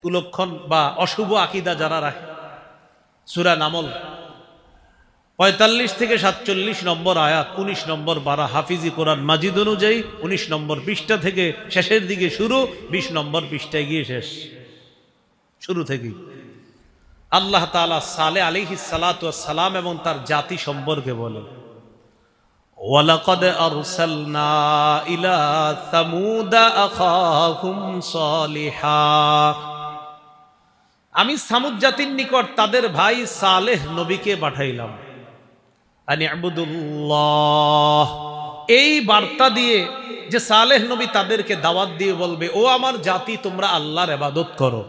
কুলক্ষণ বা অশুভ আকীদা যারা রাখে। সূরা নামল 45 থেকে 47 নম্বর আয়াত, 19 নম্বর পারা, হাফিজি কোরআন মাজিদ অনুযায়ী 19 নম্বর পৃষ্ঠা থেকে শেষের দিকে শুরু, 20 নম্বর পৃষ্ঠায় গিয়ে শেষ। শুরু থেকেই আল্লাহ তাআলা সালেহ আলাইহিস সালাতু ওয়াস সালাম এবং তার জাতি সম্পর্কে বলেন, ওয়ালাকাদ আরসালনা ইলা সামুদা আখাহুম সালিহা। আমি সামুদ জাতির নিকট তাদের ভাই সালেহ নবীকে পাঠাইলাম। আনি আবুদুল্লাহ, এই বার্তা দিয়ে যে সালেহ নবী তাদেরকে দাওয়াত দিয়ে বলবে, ও আমার জাতি তোমরা আল্লাহর ইবাদত করো।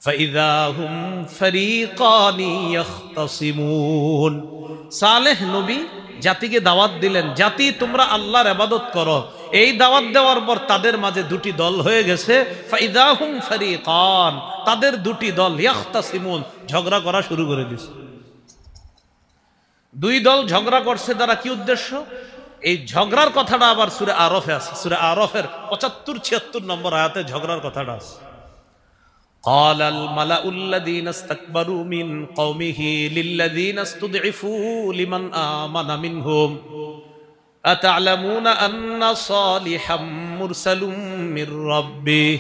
ফাইযা হুম ফারীকানি ইখতাসিমুন। সালেহ নবী জাতিকে দাওয়াত দিলেন, জাতি তোমরা আল্লাহর ইবাদত করো। এই দাওয়াত দেওয়ার পর তাদের মাঝে দুটি দল হয়ে গেছে। ফাইযা হুম ফারীকান, তাদের দুটি দল, ইখতাসিমুন, ঝগড়া করা শুরু করে দিয়েছে। দুই দল ঝগড়া করছে, দ্বারা কি উদ্দেশ্য? এই ঝগড়ার কথাটা আবার সূরা আরফে আছে। সূরা আরফের 75-76 নম্বর আয়াতে ঝগড়ার কথাটা আছে। قال الملأ الذين استكبروا من قومه للذين استضعفوا لمن آمن منهم أتعلمون أن صالحا مرسل من ربه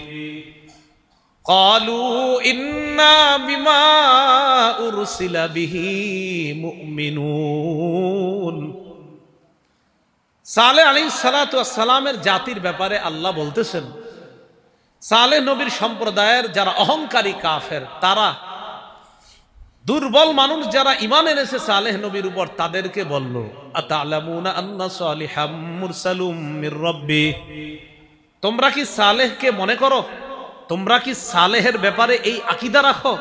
قالوا إنا بما أرسل به مؤمنون। সালেহ আলাইহিস সালাতু ওয়াস সালামের জাতির ব্যাপারে আল্লাহ বলতেছেন, সালেহ নবীর সম্প্রদায়ের যারা অহংকারী কাফের, তারা দুর্বল মানুষ যারা ঈমান এনেছে সালেহ নবীর উপর, তাদেরকে বলল, আতা'লামুনা আন্না সালিহাম মুরসালুম মির রাব্বি। তোমরা কি সালেহকে মনে করো? তোমরা কি সালেহের ব্যাপারে এই আকীদা রাখো?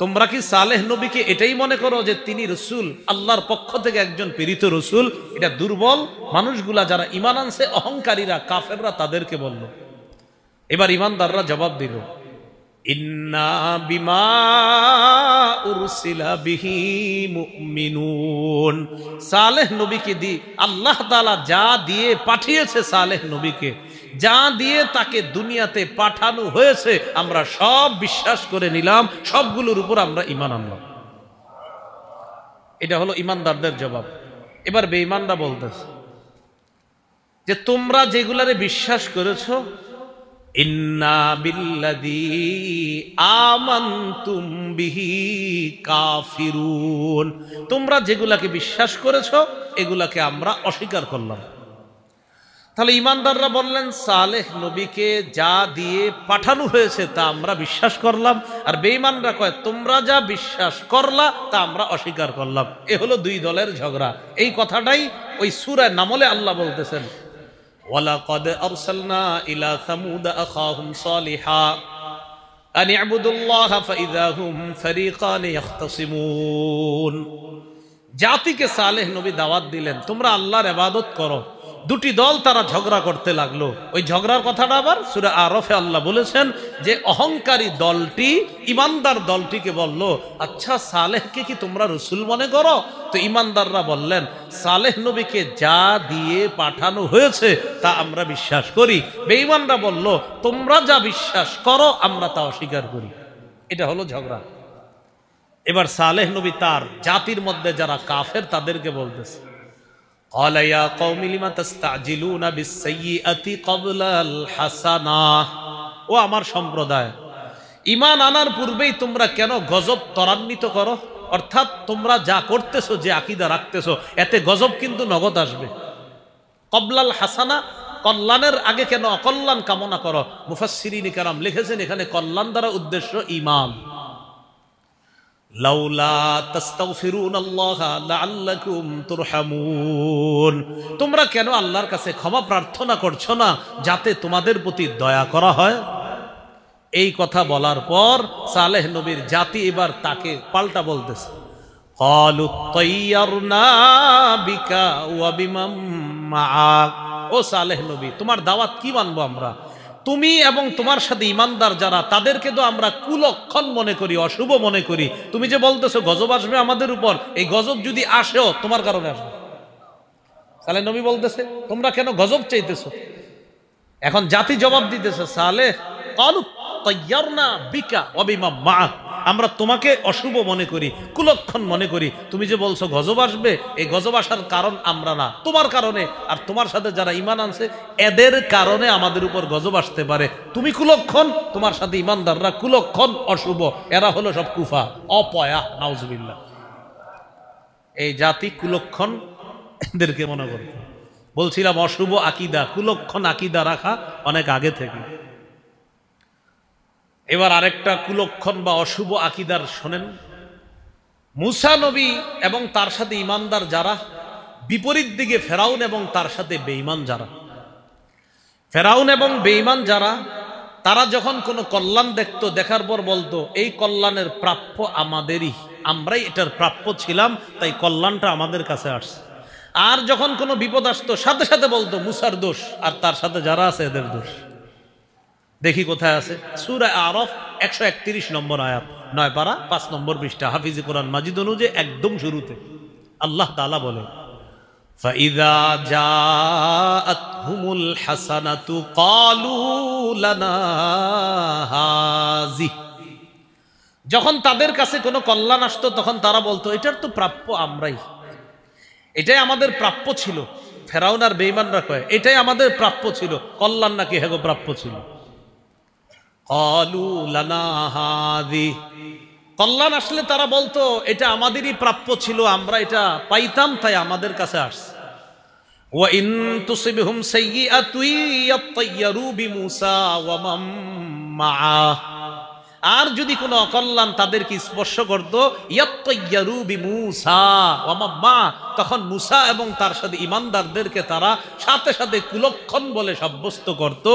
তোমরা কি সালেহ নবীকে এটাই মনে করো যে তিনি রসুল, আল্লাহর পক্ষ থেকে একজন প্রেরিত রসুল? এটা দুর্বল মানুষগুলা যারা ঈমান আনছে, অহংকারীরা, কাফেররা, তাদেরকে বলল। এবার ঈমানদাররা জবাব দিল, ইন্না বিমা উরসিলা বিহি মুমিনুন। সালেহ নবীকে দি আল্লাহ তাআলা যা দিয়ে পাঠিয়েছে, সালেহ নবীকে যা দিয়ে তাকে দুনিয়াতে পাঠানো হয়েছে, আমরা সব বিশ্বাস করে নিলাম, সবগুলোর উপর আমরা ঈমান আনলাম। এটা হলো ঈমানদারদের জবাব। এবার বেঈমানরা বলতেছে যে তোমরা যেগুলারে বিশ্বাস করেছো, ইন্না বিল্লাযী আমানতুম বিহি কাফিরুন। তোমরা যেগুলাকে বিশ্বাস করেছো এগুলাকে আমরা অস্বীকার করলাম। তাহলে ঈমানদাররা বললেন, সালেহ নবীকে যা দিয়ে পাঠানো হয়েছে তা আমরা বিশ্বাস করলাম, আর বেঈমানরা কয় তোমরা যা বিশ্বাস করলা তা আমরা অস্বীকার করলাম। এ হলো দুই দলের ঝগড়া। এই কথাটাই ওই সূরা নামলে আল্লাহ বলতেছেন, ওয়ালাকাদ আরসালনা ইলা সামুদা আখাহুম সালিহা আন ইবুদুল্লাহ ফাইযা হুম ফারীকান ইখতাসিমুন। জাতিকে সালেহ নবী দাওয়াত দিলেন, তোমরা আল্লাহর ইবাদত করো। দুটি দল তারা ঝগড়া করতে লাগলো। ওই ঝগড়ার কথাটা আবার সূরা আরফে আল্লাহ বলেছেন যে অহংকারী দলটি ঈমানদার দলটিকে বলল, আচ্ছা সালেহকে কি তোমরা রসুল মনে করো? তো ঈমানদাররা বললেন, সালেহ নবীকে যা দিয়ে পাঠানো হয়েছে তা আমরা বিশ্বাস করি। বেঈমানরা বলল, তোমরা যা বিশ্বাস করো আমরা তা অস্বীকার করি। এটা হলো ঝগড়া। এবার সালেহ নবী তার জাতির মধ্যে যারা কাফের তাদেরকে বলতেছে, قال يا قوم لما تستعجلون بالسيئة قبل الحسنة। ও আমার সম্প্রদায়, ঈমান আনার পূর্বেই তোমরা কেন গজব ত্বরান্বিত করো? অর্থাৎ তোমরা যা করতেছো, যে আকীদা রাখতেছো, এতে গজব কিন্তু নগদ আসবে। কবলাল হাসানা, কল্যাণের আগে কেন অকল্যাণ কামনা করো? মুফাসসিরিন কিরাম লিখেছেন এখানে কল্যাণ দ্বারা উদ্দেশ্য ঈমান। লাউলা তাস্তাগফিরুনাল্লাহ লাআল্লাকুম তুরহামুন। তোমরা কেন আল্লাহর কাছে ক্ষমা প্রার্থনা করছো না যাতে তোমাদের প্রতি দয়া করা হয়? এই কথা বলার পর সালেহ নবীর জাতি এবার তাকে পাল্টা বলতেছে, ক্বালু তাইয়ারনা বিকা ওয়া বিমান মাআক। ও সালেহ নবী, তোমার দাওয়াত কি মানবো আমরা? তুমি এবং তোমার সাথে ঈমানদার যারা, তাদেরকে তো আমরা কুলক্ষণ মনে করি, অশুভ মনে করি। তুমি যে বলতেছো গজব আসবে আমাদের উপর, এই গজব যদি আসেও তোমার কারণে আসবে। সালেহ নবী বলতেছে তোমরা কেন গজব চাইতেছো? এখন জাতি জবাব দিতেছে, সালেহ ক্বালু তায়্যারনা বিকা ওয়া বিমা মা'আক, আমরা তোমাকে অশুভ মনে করি, কুলক্ষণ মনে করি। তুমি যে বলছো গজব আসবে, এই গজব আসার কারণ আমরা না, তোমার কারণে আর তোমার সাথে যারা ঈমান আনছে এদের কারণে আমাদের উপর গজব আসতে পারে। তুমি কুলক্ষণ, তোমার সাথে ঈমানদাররা কুলক্ষণ, অশুভ, এরা হলো সব কুফা, অপয়া, নাউজুবিল্লাহ। এই জাতি কুলক্ষণ এদেরকে মনে করো। বলছিলাম অশুভ আকীদা, কুলক্ষণ আকীদা রাখা অনেক আগে থেকে। এবার আরেকটা কুলক্ষণ বা অশুভ আকীদার শোনেন। মূসা নবী এবং তার সাথে ঈমানদার যারা, বিপরীত দিকে ফেরাউন এবং তার সাথে বেঈমান যারা। ফেরাউন এবং বেঈমান যারা, তারা যখন কোনো কল্যাণ দেখতো, দেখার পর বলতো এই কল্যাণের প্রাপ্য আমাদেরই, আমরাই এটার প্রাপ্য ছিলাম, তাই কল্যাণটা আমাদের কাছে আসছে। আর যখন কোনো বিপদ আসতো সাথে সাথে বলতো মূসার দোষ আর তার সাথে যারা আছে এদের দোষ। দেখি কোথায় আছে, সূরা আরাফ 131 নম্বর আয়াত, 9 পারা 5 নম্বর পৃষ্ঠা, হাফিজি কোরআন মাজিদ অনুযায়ী একদম শুরুতে আল্লাহ তাআলা বলে, ফাইযা জাআতহুমুল হাসানাতু ক্বালু লানা হাযি, যখন তাদের কাছে কোনো কল্যাণ আসতো তখন তারা বলতো এটার তো প্রাপ্য আমরাই, এটাই আমাদের প্রাপ্য ছিল। ফেরাউন আর বেঈমানরা কয় এটাই আমাদের প্রাপ্য ছিল, কল্যাণ নাকি হেগো প্রাপ্য ছিল। ক্বালু লানা হাযি, কল্যাণ আসলে তারা বলতো এটা আমাদেরই প্রাপ্য ছিল, আমরা এটা পাইতাম, তাই আমাদের কাছে আসছে। ওয়া ইন তুসিবহুম সাইয়্যাতুন ইয়াতায়্যারু বিমূসা ওয়া মান মা'আ, আর যদি কোনো অকল্যাণ তাদেরকে স্পর্শ করত, ইয়াতায়্যারু বিমূসা ওয়া মান মা'আ, তখন মূসা এবং তার সাথে ঈমানদারদেরকে তারা সাথে সাথে কুলক্ষণ বলে সাব্যস্ত করত,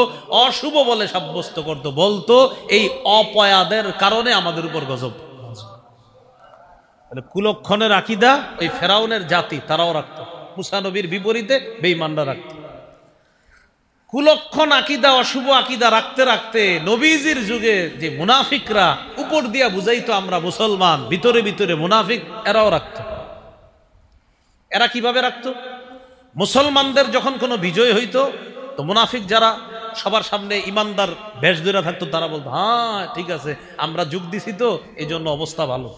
অশুভ বলে সাব্যস্ত করত, বলতো এই অপয়াদের কারণে আমাদের উপর গজব। কুলক্ষণের আকীদা এই ফেরাউনের জাতি তারাও রাখত, মূসা নবীর বিপরীতে বেঈমানরা রাখত। কুলক্ষণ আকীদা, অশুভ আকীদা রাখতে রাখতে নবীজির যুগে যে মুনাফিকরা উপর দিয়া বুঝাইতো আমরা মুসলমান, ভিতরে ভিতরে মুনাফিক, এরাও রাখত। এরা কিভাবে রাখত? মুসলমানদের যখন কোনো বিজয় হইতো তো মুনাফিক যারা সবার সামনে ইমানদার বেশ ধরে থাকতো, তারা বলতো হ্যাঁ ঠিক আছে, আমরা যোগ দিছি তো এই জন্য অবস্থা ভালো।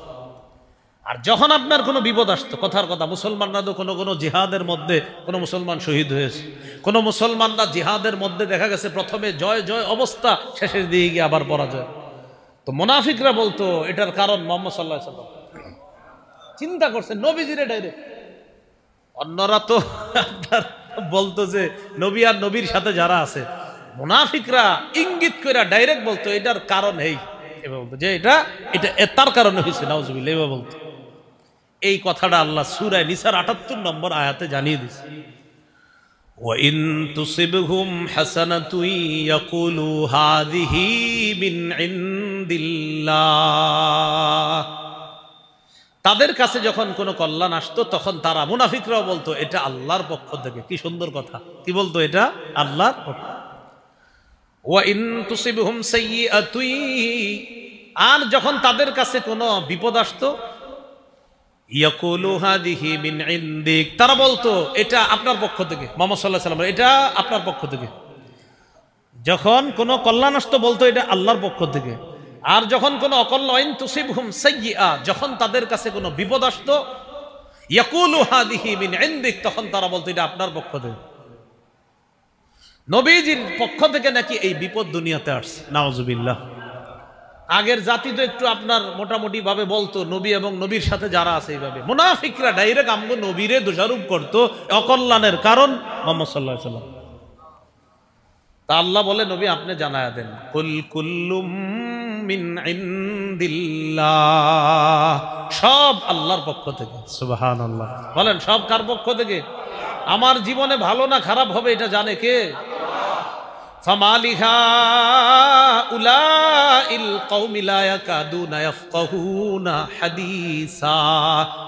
আর যখন আপনার কোনো বিপদ আসতো, কথার কথা, মুসলমানরা তো কোনো কোনো জিহাদের মধ্যে কোনো মুসলমান শহীদ হয়েছে, কোনো মুসলমানরা জিহাদের মধ্যে দেখা গেছে প্রথমে জয় জয় অবস্থা, শেষের দিকে গিয়ে আবার পরাজয়। তো মুনাফিকরা বলতো এটার কারণ মুহাম্মদ সাল্লাল্লাহু আলাইহি ওয়াসাল্লাম। চিন্তা করছে নবীজিরে ডাইরেক্ট। অন্যরা তো আপনার বলতো যে নবী আর নবীর সাথে যারা আছে, মুনাফিকরা ইঙ্গিত করে ডাইরেক্ট বলতো এটার কারণ এই, এভাবে বলতো যে এটা এটা তার কারণে হয়েছে, নাউজুবিল্লাহ, এভাবে বলতো। এই কথাটা আল্লাহ সূরা নিসার 78 নম্বর আয়াতে জানিয়ে দিয়েছে। ওয়া ইন তুসিবহুম হাসানাতুন ইয়াকুলু হাযিহি মিন ইনদিল্লাহ, তাদের কাছে যখন কোনো কল্যাণ আসতো তখন তারা মুনাফিকরাও বলতো এটা আল্লাহর পক্ষ থেকে। কি সুন্দর কথা, কি বলতো? এটা আল্লাহর পক্ষ। ওয়া ইন তুসিবহুম সাইয়্যাতুন, আর যখন তাদের কাছে কোনো বিপদ আসতো, ইয়াকুলু হাযিহি মিন ইনদিক, তারা বলতো এটা আপনার পক্ষ থেকে, মুহাম্মদ সাল্লাল্লাহু আলাইহি ওয়াসাল্লাম, এটা আপনার পক্ষ থেকে। যখন কোনো কল্যাণ আসতো বলতো এটা আল্লাহর পক্ষ থেকে। আর যখন কোনো অকল্যাণ, তুসিবহুম সাইয়্যা, যখন তাদের কাছে কোনো বিপদ আসতো, ইয়াকুলু হাযিহি মিন ইনদিক, তখন তারা বলতো এটা আপনার পক্ষ থেকে। নবীজির পক্ষ থেকে নাকি এই বিপদ দুনিয়াতে আসছে, নাউজুবিল্লাহ। আগের জাতি তো একটু আপনার মোটামুটি ভাবে বলতো নবী এবং নবীর সাথে যারা আছে এইভাবে। মুনাফিকরা ডাইরেক্ট আমগো নবীরে দোষারোপ করতো, অকল্যাণের কারণ মুহাম্মদ সাল্লাল্লাহু আলাইহি ওয়াসাল্লাম। তা আল্লাহ বলে নবী আপনি জানায়া দেন, কুল কুল্লুম মিন ইনদিল্লাহ, সব আল্লাহর পক্ষ থেকে। সুবহানাল্লাহ, বলেন সব কার পক্ষ থেকে? আমার জীবনে ভালো না খারাপ হবে এটা জানে কে? ফামালিহা উলাইল কওমি লা ইয়াকাদুনা ইয়াফকাহুনা হাদিসা,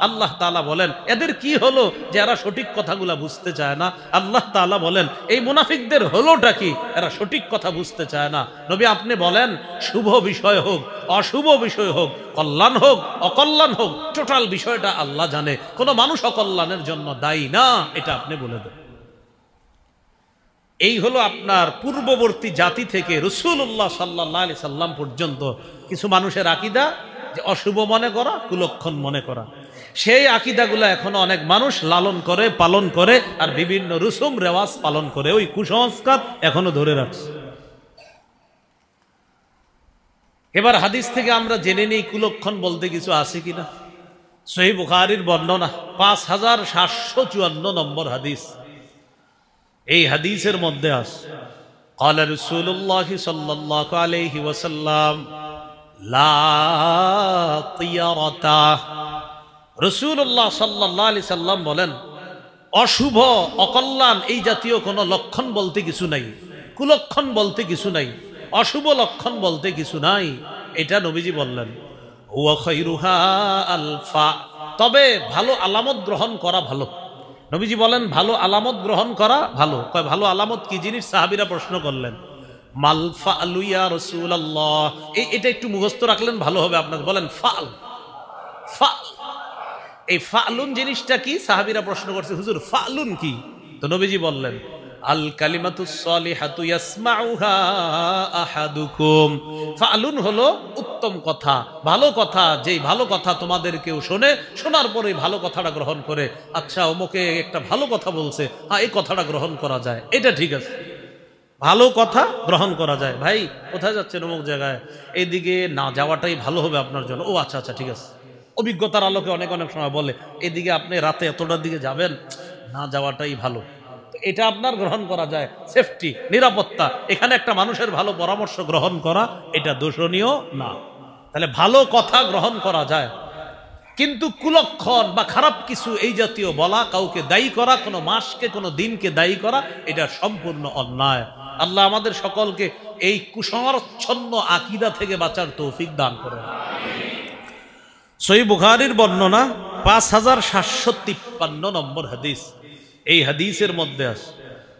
আল্লাহ তাআলা বলেন এদের কি হলো যে এরা সঠিক কথাগুলো বুঝতে চায় না। আল্লাহ তাআলা বলেন এই মুনাফিকদের হলোটা কি, এরা সঠিক কথা বুঝতে চায় না। নবী আপনি বলেন শুভ বিষয় হোক অশুভ বিষয় হোক, কল্যাণ হোক অকল্যাণ হোক, টোটাল বিষয়টা আল্লাহ জানে, কোনো মানুষ অকল্যাণের জন্য দায়ী না, এটা আপনি বলে দেন। এই হলো আপনার পূর্ববর্তী জাতি থেকে রাসূলুল্লাহ সাল্লাল্লাহু আলাইহি সাল্লাম পর্যন্ত কিছু মানুষের আকীদা যে অশুভ মনে করা, কুলক্ষণ মনে করা। সেই আকীদাগুলো এখনো অনেক মানুষ লালন করে, পালন করে, আর বিভিন্ন রসুম রেওয়াজ পালন করে, ওই কুসংস্কার এখনো ধরে রাখছে। এবার হাদিস থেকে আমরা জেনে নিই কুলক্ষণ বলতে কিছু আছে কিনা। সহিহ বুখারীর বর্ণনা 5754 নম্বর হাদিস। এই হাদিসের মধ্যে আছে قال رسول الله صلى الله عليه وسلم لا طيرة। রাসূলুল্লাহ সাল্লাল্লাহু আলাইহি সাল্লাম বলেন, অশুভ অকল্যাণ এই জাতীয় কোনো লক্ষণ বলতে কিছু নাই, কুলক্ষণ বলতে কিছু নাই, অশুভ লক্ষণ বলতে কিছু নাই, এটা নবীজি বললেন। ওয়া খায়রুহা আলফা, তবে ভালো আলামত গ্রহণ করা ভালো। নবীজি বলেন ভালো আলামত গ্রহণ করা ভালো। কয় ভালো আলামত কি জিনিস? সাহাবীরা প্রশ্ন করলেন। মাল ফালু ইয়া রাসূলুল্লাহ, এটা একটু মুখস্থ রাখলেন ভালো হবে আপনাদের। বলেন ফাল। ফাল, এই ফালুন জিনিসটা কি? সাহাবীরা প্রশ্ন করছে, হুজুর ফালুন কি? তো নবীজি বললেন আল কালিমাতুস সালিহাতু ইয়াসমাউহা আহাদুকুম। ফালুন হলো উত্তম কথা, ভালো কথা। যেই ভালো কথা তোমাদের কেউ শোনে, শোনার পরে ভালো কথাটা গ্রহণ করে, আচ্ছা অমুকে একটা ভালো কথা বলছে, হ্যাঁ এই কথাটা গ্রহণ করা যায়, এটা ঠিক আছে, ভালো কথা গ্রহণ করা যায়। ভাই কোথায় যাচ্ছেন? অমুক জায়গায়, এইদিকে না যাওয়াটাই ভালো হবে আপনার জন্য। ও আচ্ছা আচ্ছা ঠিক আছে। অভিজ্ঞতার আলোকে অনেক অনেক সময় বলে এদিকে আপনি রাতে এতটার দিকে যাবেন, না যাওয়াটাই ভালো। এটা আপনার গ্রহণ করা যায়, সেফটি, নিরাপত্তা। এখানে একটা মানুষের ভালো পরামর্শ গ্রহণ করা এটা দোষণীয় না। তাহলে ভালো কথা গ্রহণ করা যায়, কিন্তু কুলক্ষণ বা খারাপ কিছু এই জাতীয় বলা, কাউকে দায়ী করা, কোনো মাসকে কোনো দিনকে দায়ী করা, এটা সম্পূর্ণ অন্যায়। আল্লাহ আমাদের সকলকে এই কুসংচ্ছন্ন আকীদা থেকে বাঁচার তৌফিক দান করেন। সহিহ বুখারীর বর্ণনা 5753 নম্বর হাদিস। এই হাদিসের মধ্যে আছে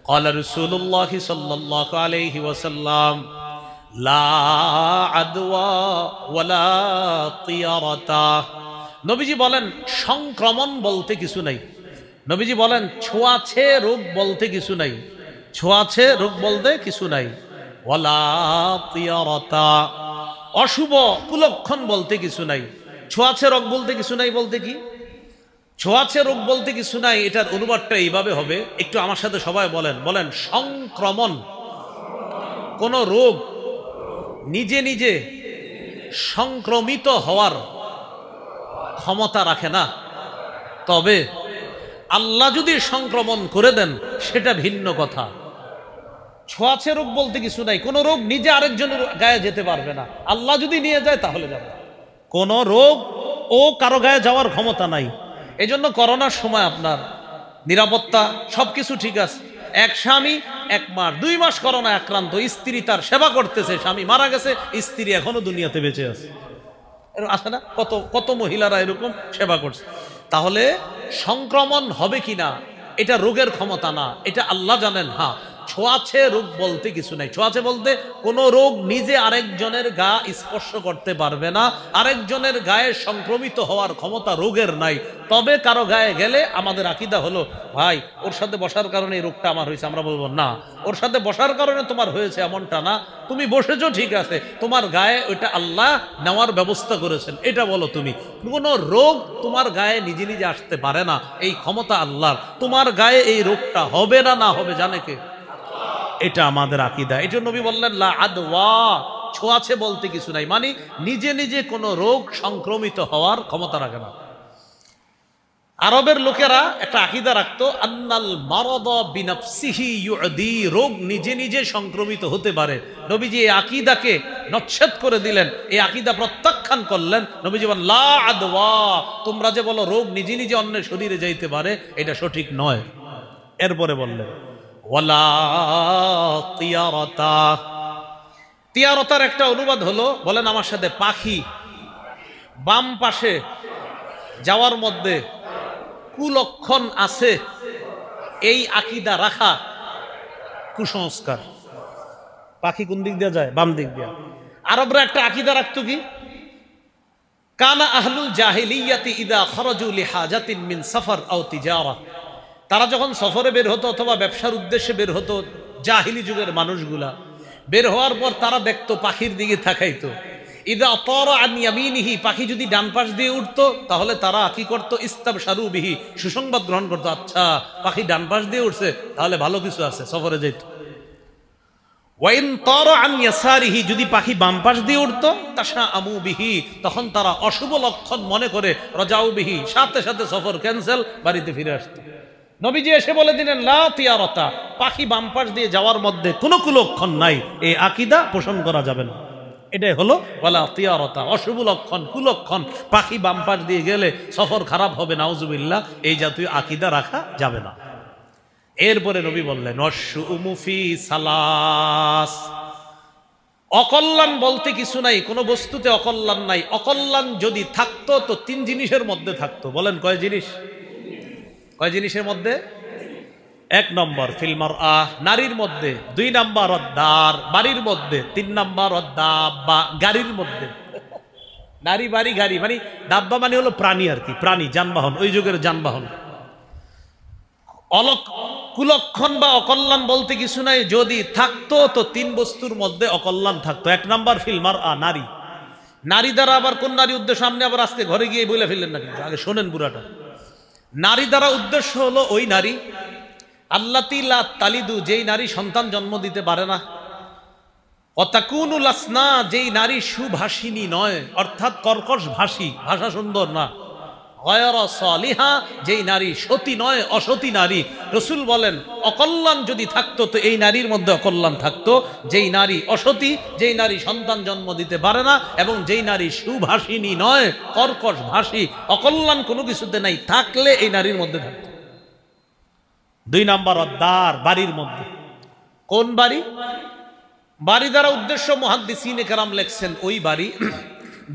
قال رسول الله صلى الله عليه وسلم لا عدوى ولا طيرة। নবীজি বলেন সংক্রমণ বলতে কিছু নাই। নবীজি বলেন ছোঁয়াছে রোগ বলতে কিছু নাই, ছোঁয়াছে রোগ বলতে কিছু নাই। ওয়ালা তিয়ারাতা, অশুভ কুলক্ষণ বলতে কিছু নাই। ছোঁয়াছে রোগ বলতে কিছু নাই বলতে কি? ছোঁয়াছে রোগ বলতে কিছু নাই, এটার অনুবাদটা এইভাবে হবে, একটু আমার সাথে সবাই বলেন। বলেন সংক্রমণ। কোন রোগ নিজে নিজে সংক্রমিত হওয়ার ক্ষমতা রাখে না, তবে আল্লাহ যদি সংক্রমণ করে দেন সেটা ভিন্ন কথা। ছোঁয়াছে রোগ বলতে কিছু নাই, কোন রোগ নিজে আরেকজনের গায়ে যেতে পারবে না, আল্লাহ যদি নিয়ে যায় তাহলে যাবে। কোন রোগ ও কারো গায়ে যাওয়ার ক্ষমতা নাই। এই জন্য করোনার সময় আপনার নিরাপত্তা সবকিছু ঠিক আছে। এক স্বামী 1 মাস 2 মাস করোনা আক্রান্ত, স্ত্রী তার সেবা করতেছে, স্বামী মারা গেছে, স্ত্রী এখনো দুনিয়াতে বেঁচে আছে। আছে না? কত কত মহিলারা এরকম সেবা করছে। তাহলে সংক্রমণ হবে কিনা এটা রোগের ক্ষমতা না, এটা আল্লাহ জানেন। হ্যাঁ, ছোঁয়াছে রোগ বলতে কিছু নাই। ছোঁয়াছে বলতে কোনো রোগ নিজে আরেকজনের গা স্পর্শ করতে পারবে না, আরেকজনের গায়ে সংক্রমিত হওয়ার ক্ষমতা রোগের নাই। তবে কারো গায়ে গেলে আমাদের আকীদা হলো, ভাই ওর সাথে বসার কারণে এই রোগটা আমার হয়েছে, আমরা বলবো না ওর সাথে বসার কারণে তোমার হয়েছে এমনটা না, তুমি বসেছো ঠিক আছে, তোমার গায়ে ওইটা আল্লাহ নেওয়ার ব্যবস্থা করেছেন, এটা বলো তুমি। কোনো রোগ তোমার গায়ে নিজে নিজে আসতে পারে না, এই ক্ষমতা আল্লাহর। তোমার গায়ে এই রোগটা হবে না, না হবে জানে কে? এটা আমাদের আকীদা। এই জন্য নবী বললেন লা আদওয়া, ছোঁয়াছে বলতে কিছু নাই, মানে নিজে নিজে কোনো রোগ সংক্রমিত হওয়ার ক্ষমতা রাখে না। আরবের লোকেরা একটা আকীদা রাখতো, আন্নাল মারাদ বিনাফসিহি ইউদি, রোগ নিজে নিজে সংক্রমিত হতে পারে। নবীজি এই আকীদাকে নচ্ছেদ করে দিলেন, এই আকীদা প্রত্যাখ্যান করলেন। নবীজি বলেন লা আদওয়া, তোমরা যে বলো রোগ নিজে নিজে অন্যের শরীরে যাইতে পারে, এটা সঠিক নয়। এরপরে বললেন ওয়ালা তিয়ারাতা, তিয়ারতার একটা অনুবাদ হলো, বলেন আমার সাথে, পাখি বাম পাশে যাওয়ার মধ্যে কুলক্ষণ আছে, এই আকীদা রাখা কুসংস্কার। পাখি কোন দিক দিয়ে যায়? বাম দিক দিয়ে। আরবরা একটা আকীদা রাখতো কি, কানা আহলুল জাহিলিয়াতি ইদা খরাজু লিহাজাতিন মিন সফর আও তিজারা, তারা যখন সফরে বের হতো অথবা ব্যবসার উদ্দেশ্যে বের হতো, জাহিলি যুগের মানুষগুলা বের হওয়ার পর তারা দেখতো পাখির দিকে তাকাইতো। ইদা তারা আন ইয়ামিনিহি, পাখি যদি ডান পাশ দিয়ে উঠতো তাহলে তারা কি করতো? ইস্তাবশারু বিহি, সুসংবাদ গ্রহণ করতো। আচ্ছা, পাখি ডান পাশ দিয়ে উঠছে, তাহলে ভালো কিছু আছে, সফরে যেত। ওয়াইন তারা আন ইয়াসারিহি, যদি পাখি বাম পাশ দিয়ে উঠতো, তাশাআমু বিহি, তখন তারা অশুভ লক্ষণ মনে করে রাজাউ বিহি, সাথে সাথে সফর ক্যান্সেল, বাড়িতে ফিরে আসতো। নবীজি এসে বলে দিলেন লা তিয়ারতা, পাখি বাম পাশ দিয়ে যাওয়ার মধ্যে কোনো কুলক্ষণ নাই, এই আকীদা পোষণ করা যাবে না। এটাই হলো ওয়ালা তিয়ারতা, অশুভ লক্ষণ, কুলক্ষণ, পাখি বাম পাশ দিয়ে গেলে সফর খারাপ হবে, নাউজুবিল্লাহ, এই জাতীয় আকীদা রাখা যাবে না। এরপরে নবী বললেন ওয়াশউমু ফি সালাস, অকল্যাণ বলতে কিছু নাই, কোনো বস্তুতে অকল্যাণ নাই। অকল্যাণ যদি থাকতো তো তিন জিনিসের মধ্যে থাকতো। বলেন কয় জিনিস? কয় জিনিসের মধ্যে? এক নম্বর ফিল মারআ, নারীর মধ্যে। দুই নম্বর অদ্দার, বাড়ির মধ্যে। তিন নম্বর অদ্দাব্বা, গাড়ির মধ্যে। নারী, বাড়ি, গাড়ি, মানে দাব্বা মানে হলো প্রাণী আর কি, প্রাণী, যানবাহন, ওই যুগের যানবাহন। কুলক্ষণ বা অকল্যাণ বলতে কিছু নাই, যদি থাকতো তো তিন বস্তুর মধ্যে অকল্যাণ থাকতো। এক নাম্বার ফিল মারআ, নারী। নারী দ্বারা আবার কোন নারী উদ্দেশ্য? সামনে আবার আজকে ঘরে গিয়ে বলে ফেললেন না, কিন্তু আগে শোনেন পুরাটা। নারী দ্বারা উদ্দেশ্য হলো ওই নারী আল্লাতী লা তালিদু, যেই নারী সন্তান জন্ম দিতে পারে না। অতাকুনুল আসনা, যেই নারী সুভাষিনী নয়, অর্থাৎ কর্কশ ভাষী, ভাষা সুন্দর না। গয়রা সালিহা, যেই নারী সতী নয়, অসতী নারী। রাসূল বলেন অকল্যাণ যদি থাকতো তো এই নারীর মধ্যে অকল্যাণ থাকতো। যেই নারী অসতী, যেই নারী সন্তান জন্ম দিতে পারে না, এবং যেই নারী সুভাষিনী নয়, কর্কশ ভাষী, অকল্যাণ কোনো কিছুতে নাই, থাকলে এই নারীর মধ্যে থাকতো। দুই নাম্বার অদ্দার, বাড়ির মধ্যে। কোন বাড়ি? বাড়ি দ্বারা উদ্দেশ্য মুহাদ্দিসিনে কেরাম লেখছেন ওই বাড়ি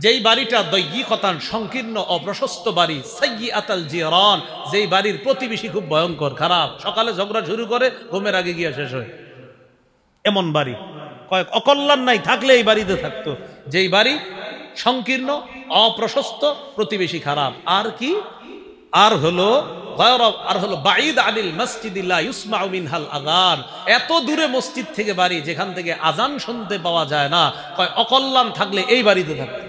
যেই বাড়িটা দয়্যিকতান, সংকীর্ণ, অপ্রশস্ত বাড়ি। সাইয়্যাতাল জিরান, যেই বাড়ির প্রতিবেশী খুব ভয়ঙ্কর, খারাপ, সকালে ঝগড়া শুরু করে ঘুমের আগে গিয়ে শেষ হয়, এমন বাড়ি। কয়েক অকল্যাণ নাই, থাকলে এই বাড়িতে থাকতো। যেই বাড়ি সংকীর্ণ, অপ্রশস্ত, প্রতিবেশী খারাপ। আর কি? আর হলো বাঈদ আনিল মসজিদ লা ইউসমাউ মিনহাল আযান, এত দূরে মসজিদ থেকে বাড়ি যেখান থেকে আজান শুনতে পাওয়া যায় না। কয় অকল্যাণ থাকলে এই বাড়িতে থাকতো।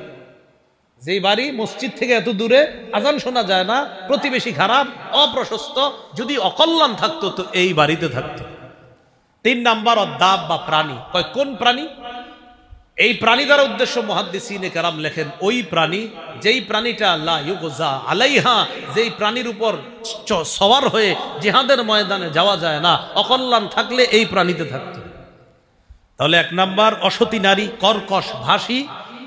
যেই বাড়ি মসজিদ থেকে এত দূরে, আজান শোনা যায় না, প্রতিবেশী খারাপ, অপ্রশস্ত, যদি অকল্যাণ থাকতো তো এই বাড়িতে থাকতো। তিন নাম্বার অদ্দাব বা প্রাণী। কয় কোন প্রাণী? এই প্রাণী দ্বারা উদ্দেশ্য মুহাদ্দিসিনে কেরাম লেখেন ওই প্রাণী যেই প্রাণীটা লা ইউগজা আলাইহা, যেই প্রাণীর উপর সওয়ার হয়ে জিহাদের ময়দানে যাওয়া যায় না, অকল্যাণ থাকলে এই প্রাণীতে থাকতো। তাহলে এক নাম্বার অসতী নারী, কর্কশ ভাষী,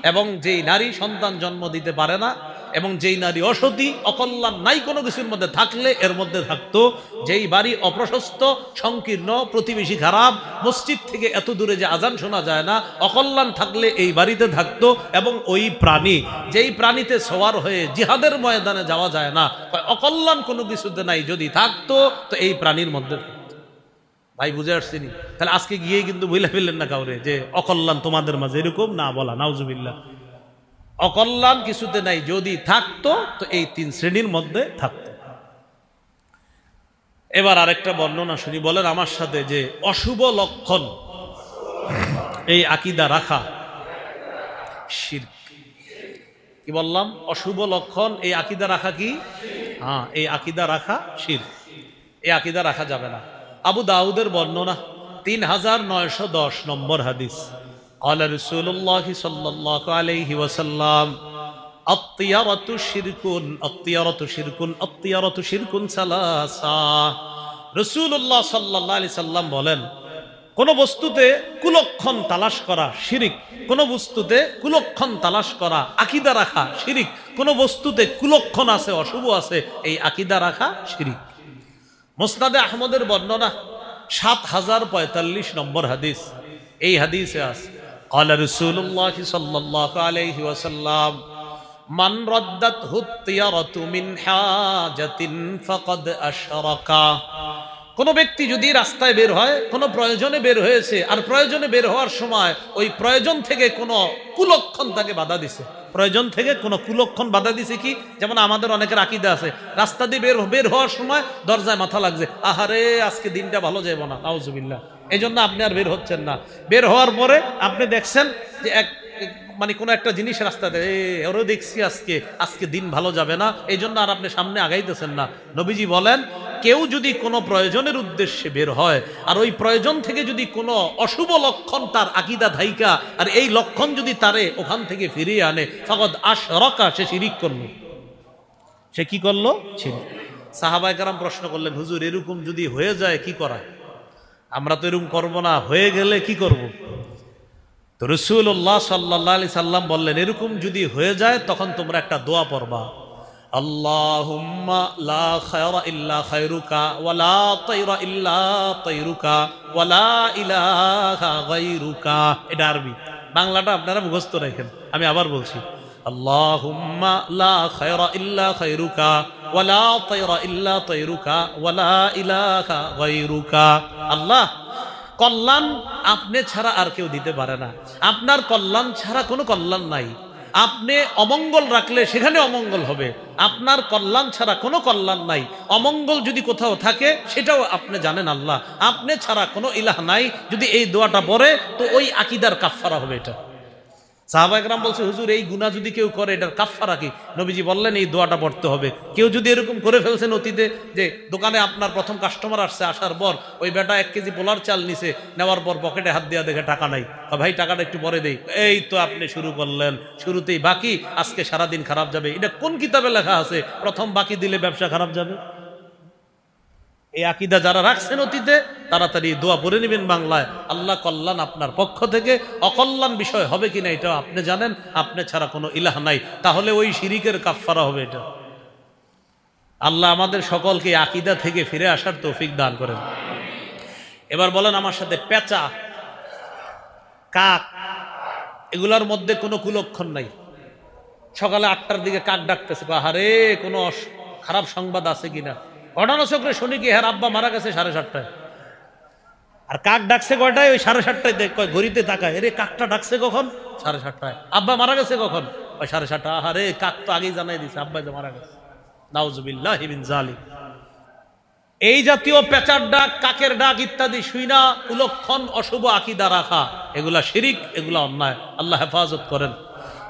এবং যেই নারী সন্তান জন্ম দিতে পারে না, এবং যেই নারী অসতী, অকল্যাণ নাই কোনো কিছুর মধ্যে, থাকলে এর মধ্যে থাকতো। যেই বাড়ি অপ্রশস্ত, সংকীর্ণ, প্রতিবেশী খারাপ, মসজিদ থেকে এত দূরে যে আজান শোনা যায় না, অকল্যাণ থাকলে এই বাড়িতে থাকতো। এবং ওই প্রাণী যেই প্রাণীতে সওয়ার হয়ে জিহাদের ময়দানে যাওয়া যায় না, অকল্যাণ কোনো কিছুতে নাই, যদি থাকতো তো এই প্রাণীর মধ্যে থাকতো। ভাই বুঝে আসছিনি? তাহলে আজকে গিয়ে কিন্তু বলে ফেললেন না কাউরে যে অকল্যাণ তোমাদের মাঝে, এরকম না বলা, নাউজুবিল্লাহ। অকল্যাণ কিছুতে নাই, যদি থাকতো তো এই তিন শ্রেণীর মধ্যে থাকতো। এবার আরেকটা বর্ণনা শুনি, বলেন আমার সাথে, যে অশুভ লক্ষণ এই আকীদা রাখা শিরক। কি বললাম? অশুভ লক্ষণ এই আকীদা রাখা কি? হ্যাঁ, এই আকীদা রাখা শিরক, এই আকীদা রাখা যাবে না। আবু দাউদের বর্ণনা 3910 নম্বর হাদিস। قال رسول الله صلى الله عليه وسلم الطيرة شرك الطيرة شرك الطيرة شرك ثلاثة। রাসূলুল্লাহ সাল্লাল্লাহু আলাইহি সাল্লাম বলেন কোন বস্তুতে কুলক্ষণ তালাশ করা শিরিক, কোন বস্তুতে কুলক্ষণ তালাশ করা আকীদা রাখা শিরিক, কোন বস্তুতে কুলক্ষণ আছে, অশুভ আছে, এই আকীদা রাখা শিরিক। মুসনাদে আহমদের বর্ণনা 7045 নম্বর হাদিস। এই হাদিসে আছে قال رسول الله صلى الله عليه وسلم من ردته الطيرة من حاجة فقد أشرك। কোন ব্যক্তি যদি রাস্তায় বের হয়, কোন প্রয়োজনে বের হয়েছে, আর প্রয়োজনে বের হওয়ার সময় ওই প্রয়োজন থেকে কোন কুলক্ষণ তাকে বাধা দিছে, প্রয়োজন থেকে কোন কুলক্ষণ বাধা দিছে। কি? যেমন আমাদের অনেকের আকীদা আছে, রাস্তা দিয়ে বের হওয়ার সময় দরজায় মাথা লাগছে, আহারে আজকে দিনটা ভালো যাবে না, নাউজুবিল্লাহ, এই জন্য আপনি আর বের হচ্ছেন না। বের হওয়ার পরে আপনি দেখছেন যে মানে কোনো একটা জিনিস রাস্তাতে ওরও দেখছি আজকে দিন ভালো যাবে না, এই জন্য আর আপনি সামনে আগাইতেছেন না। নবীজি বলেন, কেউ যদি কোনো প্রয়োজনের উদ্দেশ্যে বের হয় আর ওই প্রয়োজন থেকে যদি কোনো অশুভ লক্ষণ তার আকীদা ধাইকা আর এই লক্ষণ যদি তারে ওখান থেকে ফিরিয়ে আনে, ফাকাদ আশরাকা, সে শিরিক করলো। সে কি করলো? শিরিক। সাহাবায়ে কেরাম প্রশ্ন করলেন, হুজুর এরকম যদি হয়ে যায় কি করা? আমরা তো এরকম করবো না, হয়ে গেলে কি করব? তো রাসূলুল্লাহ সাল্লাল্লাহু আলাইহি সাল্লাম বললেন, এরকম যদি হয়ে যায় তখন তোমরা একটা দোয়া পড়বা, আল্লাহুম্মা লা খায়রা ইল্লা খায়রুকা ওয়া লা তায়রা ইল্লা তায়রুকা ওয়া লা ইলাহা গায়রুকা। এটা আরবি, বাংলাটা আপনারা মুখস্থ রাখেন। আমি আবার বলছি, আল্লাহুম্মা লা খায়রা ইল্লা খায়রুকা ওয়া লা তায়রা ইল্লা তায়রুকা ওয়া লা ইলাহা গায়রুকা। আল্লাহ, কল্যাণ আপনি ছাড়া আর কেউ দিতে পারে না, আপনার কল্যাণ ছাড়া কোনো কল্যাণ নাই। আপনি অমঙ্গল রাখলে সেখানে অমঙ্গল হবে, আপনার কল্যাণ ছাড়া কোনো কল্যাণ নাই। অমঙ্গল যদি কোথাও থাকে সেটাও আপনি জানেন আল্লাহ, আপনি ছাড়া কোনো ইলাহ নাই। যদি এই দোয়াটা পড়ে তো ওই আকীদার কাফফারা হবে এটা। সাহাবায়ে কেরাম বলছে, হুজুর এই গুনাহ যদি কেউ করে এটার কাফফারা কি? নবীজি বললেন, এই দোয়াটা পড়তে হবে। কেউ যদি এরকম করে ফেলছেন অতীতে যে দোকানে আপনার প্রথম কাস্টমার আসছে, আসার পর ওই বেটা 1 কেজি পোলার চাল নিছে, নেওয়ার পর পকেটে হাত দেওয়া দেখে টাকা নাই, ভাই টাকাটা একটু পরে দেই, এই তো আপনি শুরু করলেন, শুরুতেই বাকি, আজকে সারাদিন খারাপ যাবে। এটা কোন কিতাবে লেখা আছে প্রথম বাকি দিলে ব্যবসা খারাপ যাবে? এই আকীদা যারা রাখছেন অতীতে, তাড়াতাড়ি দোয়া পড়ে নেবেন বাংলায়, আল্লাহ কল্যাণ আপনার পক্ষ থেকে, অকল্যাণ বিষয় হবে কিনা এটাও আপনি জানেন, আপনি ছাড়া কোনো ইলাহ নাই। তাহলে ওই শিরিকের কাফফারা হবে এটা। আল্লাহ আমাদের সকলকে আকীদা থেকে ফিরে আসার তৌফিক দান করেন। এবার বলেন আমার সাথে, পেঁচা, কাক, এগুলোর মধ্যে কোনো কুলক্ষণ নাই। সকালে 8টার দিকে কাক ডাকতেছে, আহারে কোনো খারাপ সংবাদ আছে কিনা। ঘটনাচক্রে শুনি কি হ্যাঁ আব্বা মারা গেছে 7:30টায়। আর কাক ডাকছে কয়টায়? ওই 7:30টায় দেখ, ঘড়িতে তাকায়, এরে কাকটা ডাকছে কখন? 7:30টায়। আব্বা মারা গেছে কখন? ওই 7:30টা। আরে কাক তো আগেই জানাই দিছে আব্বা যে মারা গেছে। নাউজুবিল্লাহি মিন যালিক। এই জাতীয় পেঁচার ডাক, কাকের ডাক ইত্যাদি শুইনা কুলক্ষণ অশুভ আকীদা রাখা, এগুলা শিরিক, এগুলা অন্যায়। আল্লাহ হেফাজত করেন।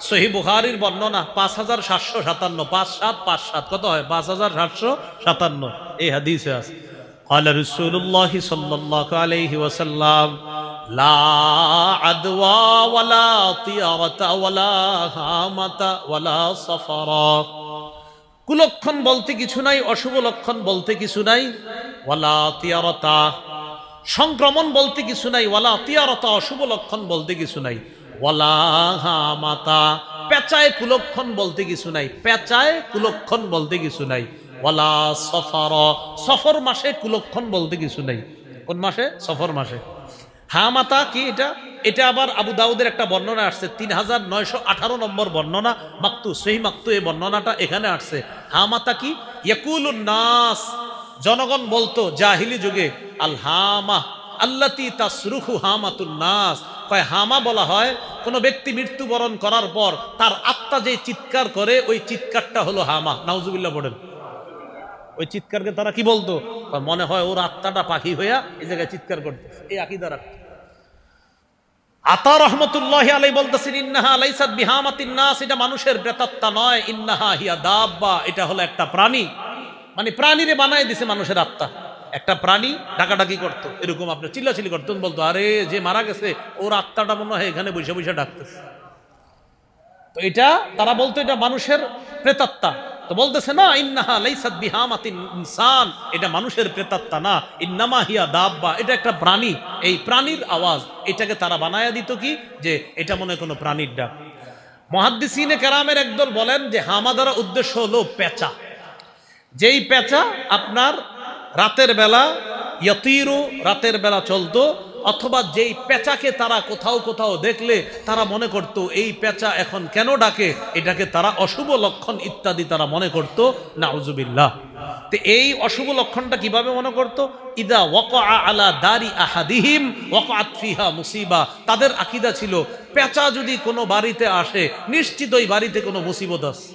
সহিহ বুখারীর বর্ণনা 5757, 5757 কত হয়? 5757 এই হাদিসে আছে, ক্বালা রাসূলুল্লাহ সাল্লাল্লাহু আলাইহি ওয়াসাল্লাম, লা আদওয়া ওয়ালা তিয়ারাতা ওয়ালা হামাতা ওয়ালা সাফারা। কুলক্ষণ বলতে কিছু নাই, অশুভ লক্ষণ বলতে কিছু নাই, ওয়ালা তিয়ারাতা, সংক্রমণ বলতে কিছু নাই, ওয়ালা তিয়ারাতা, অশুভ লক্ষণ বলতে কিছু নাই, ওয়ালা হামাতা, পেঁচায় কুলক্ষণ বলতে কিছু নাই, পেঁচায় কুলক্ষণ বলতে কিছু নাই, ওয়ালা সফর, সফর মাসে কুলক্ষণ বলতে কিছু নাই। কোন মাসে? সফর মাসে। হামাতা কি? এটা আবার আবু দাউদের একটা বর্ণনা আসছে, 3918 নম্বর বর্ণনা, মাকতু, সহিহ মাকতু, এই বর্ণনাটা এখানে আসছে। হামাতা কি? ইয়াকুলুন নাস, জনগণ বলতো জাহিলি যুগে, আল হামা আল্লাতি তাসরুহু হামাতুন নাস। কয় হামা বলা হয় কোন ব্যক্তি মৃত্যুবরণ করার পর তার আত্মা যে চিৎকার করে, ওই চিৎকারটা হলো হামা। নাউজুবিল্লাহ পড়েন। ওই চিৎকারকে তারা কি বলতো? মনে হয় ওর আত্মাটা পাখি হইয়া এই জায়গায় চিৎকার করতেছে, এই আকীদা রাখতো। আতা রহমতুল্লাহি আলাইহি বলতেছেন, ইন্নাহা লাইসাত বিহামাতিন নাস, এটা মানুষের প্রেতাত্মা নয়, ইন্নাহা হিয়া দাব্বা, এটা হলো একটা প্রাণী। মানে প্রাণীরে বানায় দিছে মানুষের আত্মা। একটা প্রাণী ডাকাডাকি করতো, এরকম আপনি চিল্লাচিল্লি করতেন, বলতো আরে যে মারা গেছে ওর আত্মাটা মনে হয় এখানে বসে বসে ডাকতেছে। তো এটা তারা বলতো এটা মানুষের প্রেতাত্মা। তো বলতেছে না, ইন্নাহা লাইসাত বিহামাতিন ইনসান, এটা মানুষের প্রেতাত্মা না, ইন্নামা হিয়া দাব্বা, এটা একটা প্রাণী। এই প্রাণীর আওয়াজ, এটাকে তারা বানায়া দিত কি যে এটা মনে কোনো প্রাণীর ডাক। মুহাদ্দিসিনে কেরামের একদল বলেন যে হামা দ্বারা উদ্দেশ্য হলো পেঁচা। যেই পেঁচা আপনার রাতের বেলা ইয়াতিরু, রাতের বেলা চলতো, অথবা যেই পেঁচাকে তারা কোথাও কোথাও দেখলে তারা মনে করত এই পেঁচা এখন কেন ডাকে, এটাকে তারা অশুভ লক্ষণ ইত্যাদি তারা মনে করত। নাউজুবিল্লাহ। তো এই অশুভ লক্ষণটা কিভাবে মনে করত? ইদা ওয়াকা আলা দারি আহাদিহিম ওয়াকাত ফিহা মুসিবা। তাদের আকীদা ছিল পেঁচা যদি কোনো বাড়িতে আসে নিশ্চিত ওই বাড়িতে কোনো মুসিবত আছে।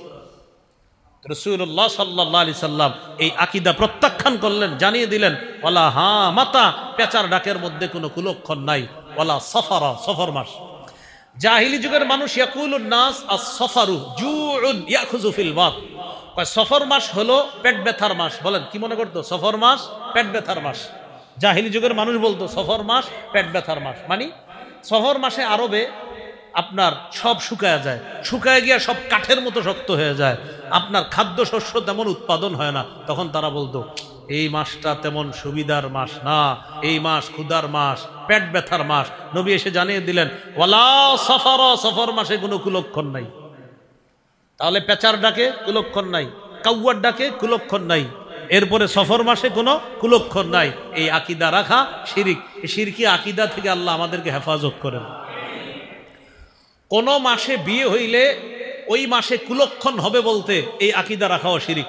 রাসূলুল্লাহ সাল্লাল্লাহু আলাইহি সাল্লাম এই আকীদা প্রত্যাখ্যান করলেন, জানিয়ে দিলেন ওয়ালা হা মাতা, পেঁচার ডাকের মধ্যে কোনো কুলক্ষণ নাই, ওয়ালা সফারা, সফর মাস। জাহিলি যুগের মানুষ ইয়াকুলুন নাস আস-সফারু জুউন ইয়াখুযু ফিল বাত, কয় সফর মাস হলো পেট ব্যথার মাস। বলেন কি মনে করতো? সফর মাস পেট ব্যথার মাস। জাহিলি যুগের মানুষ বলতো সফর মাস পেট ব্যথার মাস, মানে সফর মাসে আরবে আপনার সব শুকায় যায়, শুকায় গিয়া সব কাঠের মতো শক্ত হয়ে যায়, আপনার খাদ্য শস্য তেমন উৎপাদন হয় না। তখন তারা বলতো এই মাসটা তেমন সুবিধার মাস না, এই মাস ক্ষুধার মাস, পেট ব্যথার মাস। নবী এসে জানিয়ে দিলেন ওয়ালা সফর, সফর মাসে কোনো কুলক্ষণ নাই। তাহলে পেঁচার ডাকে কুলক্ষণ নাই, কাউয়ার ডাকে কুলক্ষণ নাই, এরপরে সফর মাসে কোনো কুলক্ষণ নাই। এই আকীদা রাখা শিরিক। এই শিরকি আকীদা থেকে আল্লাহ আমাদেরকে হেফাজত করেন। কোন মাসে বিয়ে হইলে ওই মাসে কুলক্ষণ হবে বলতে এই আকীদা রাখাও শিরিক।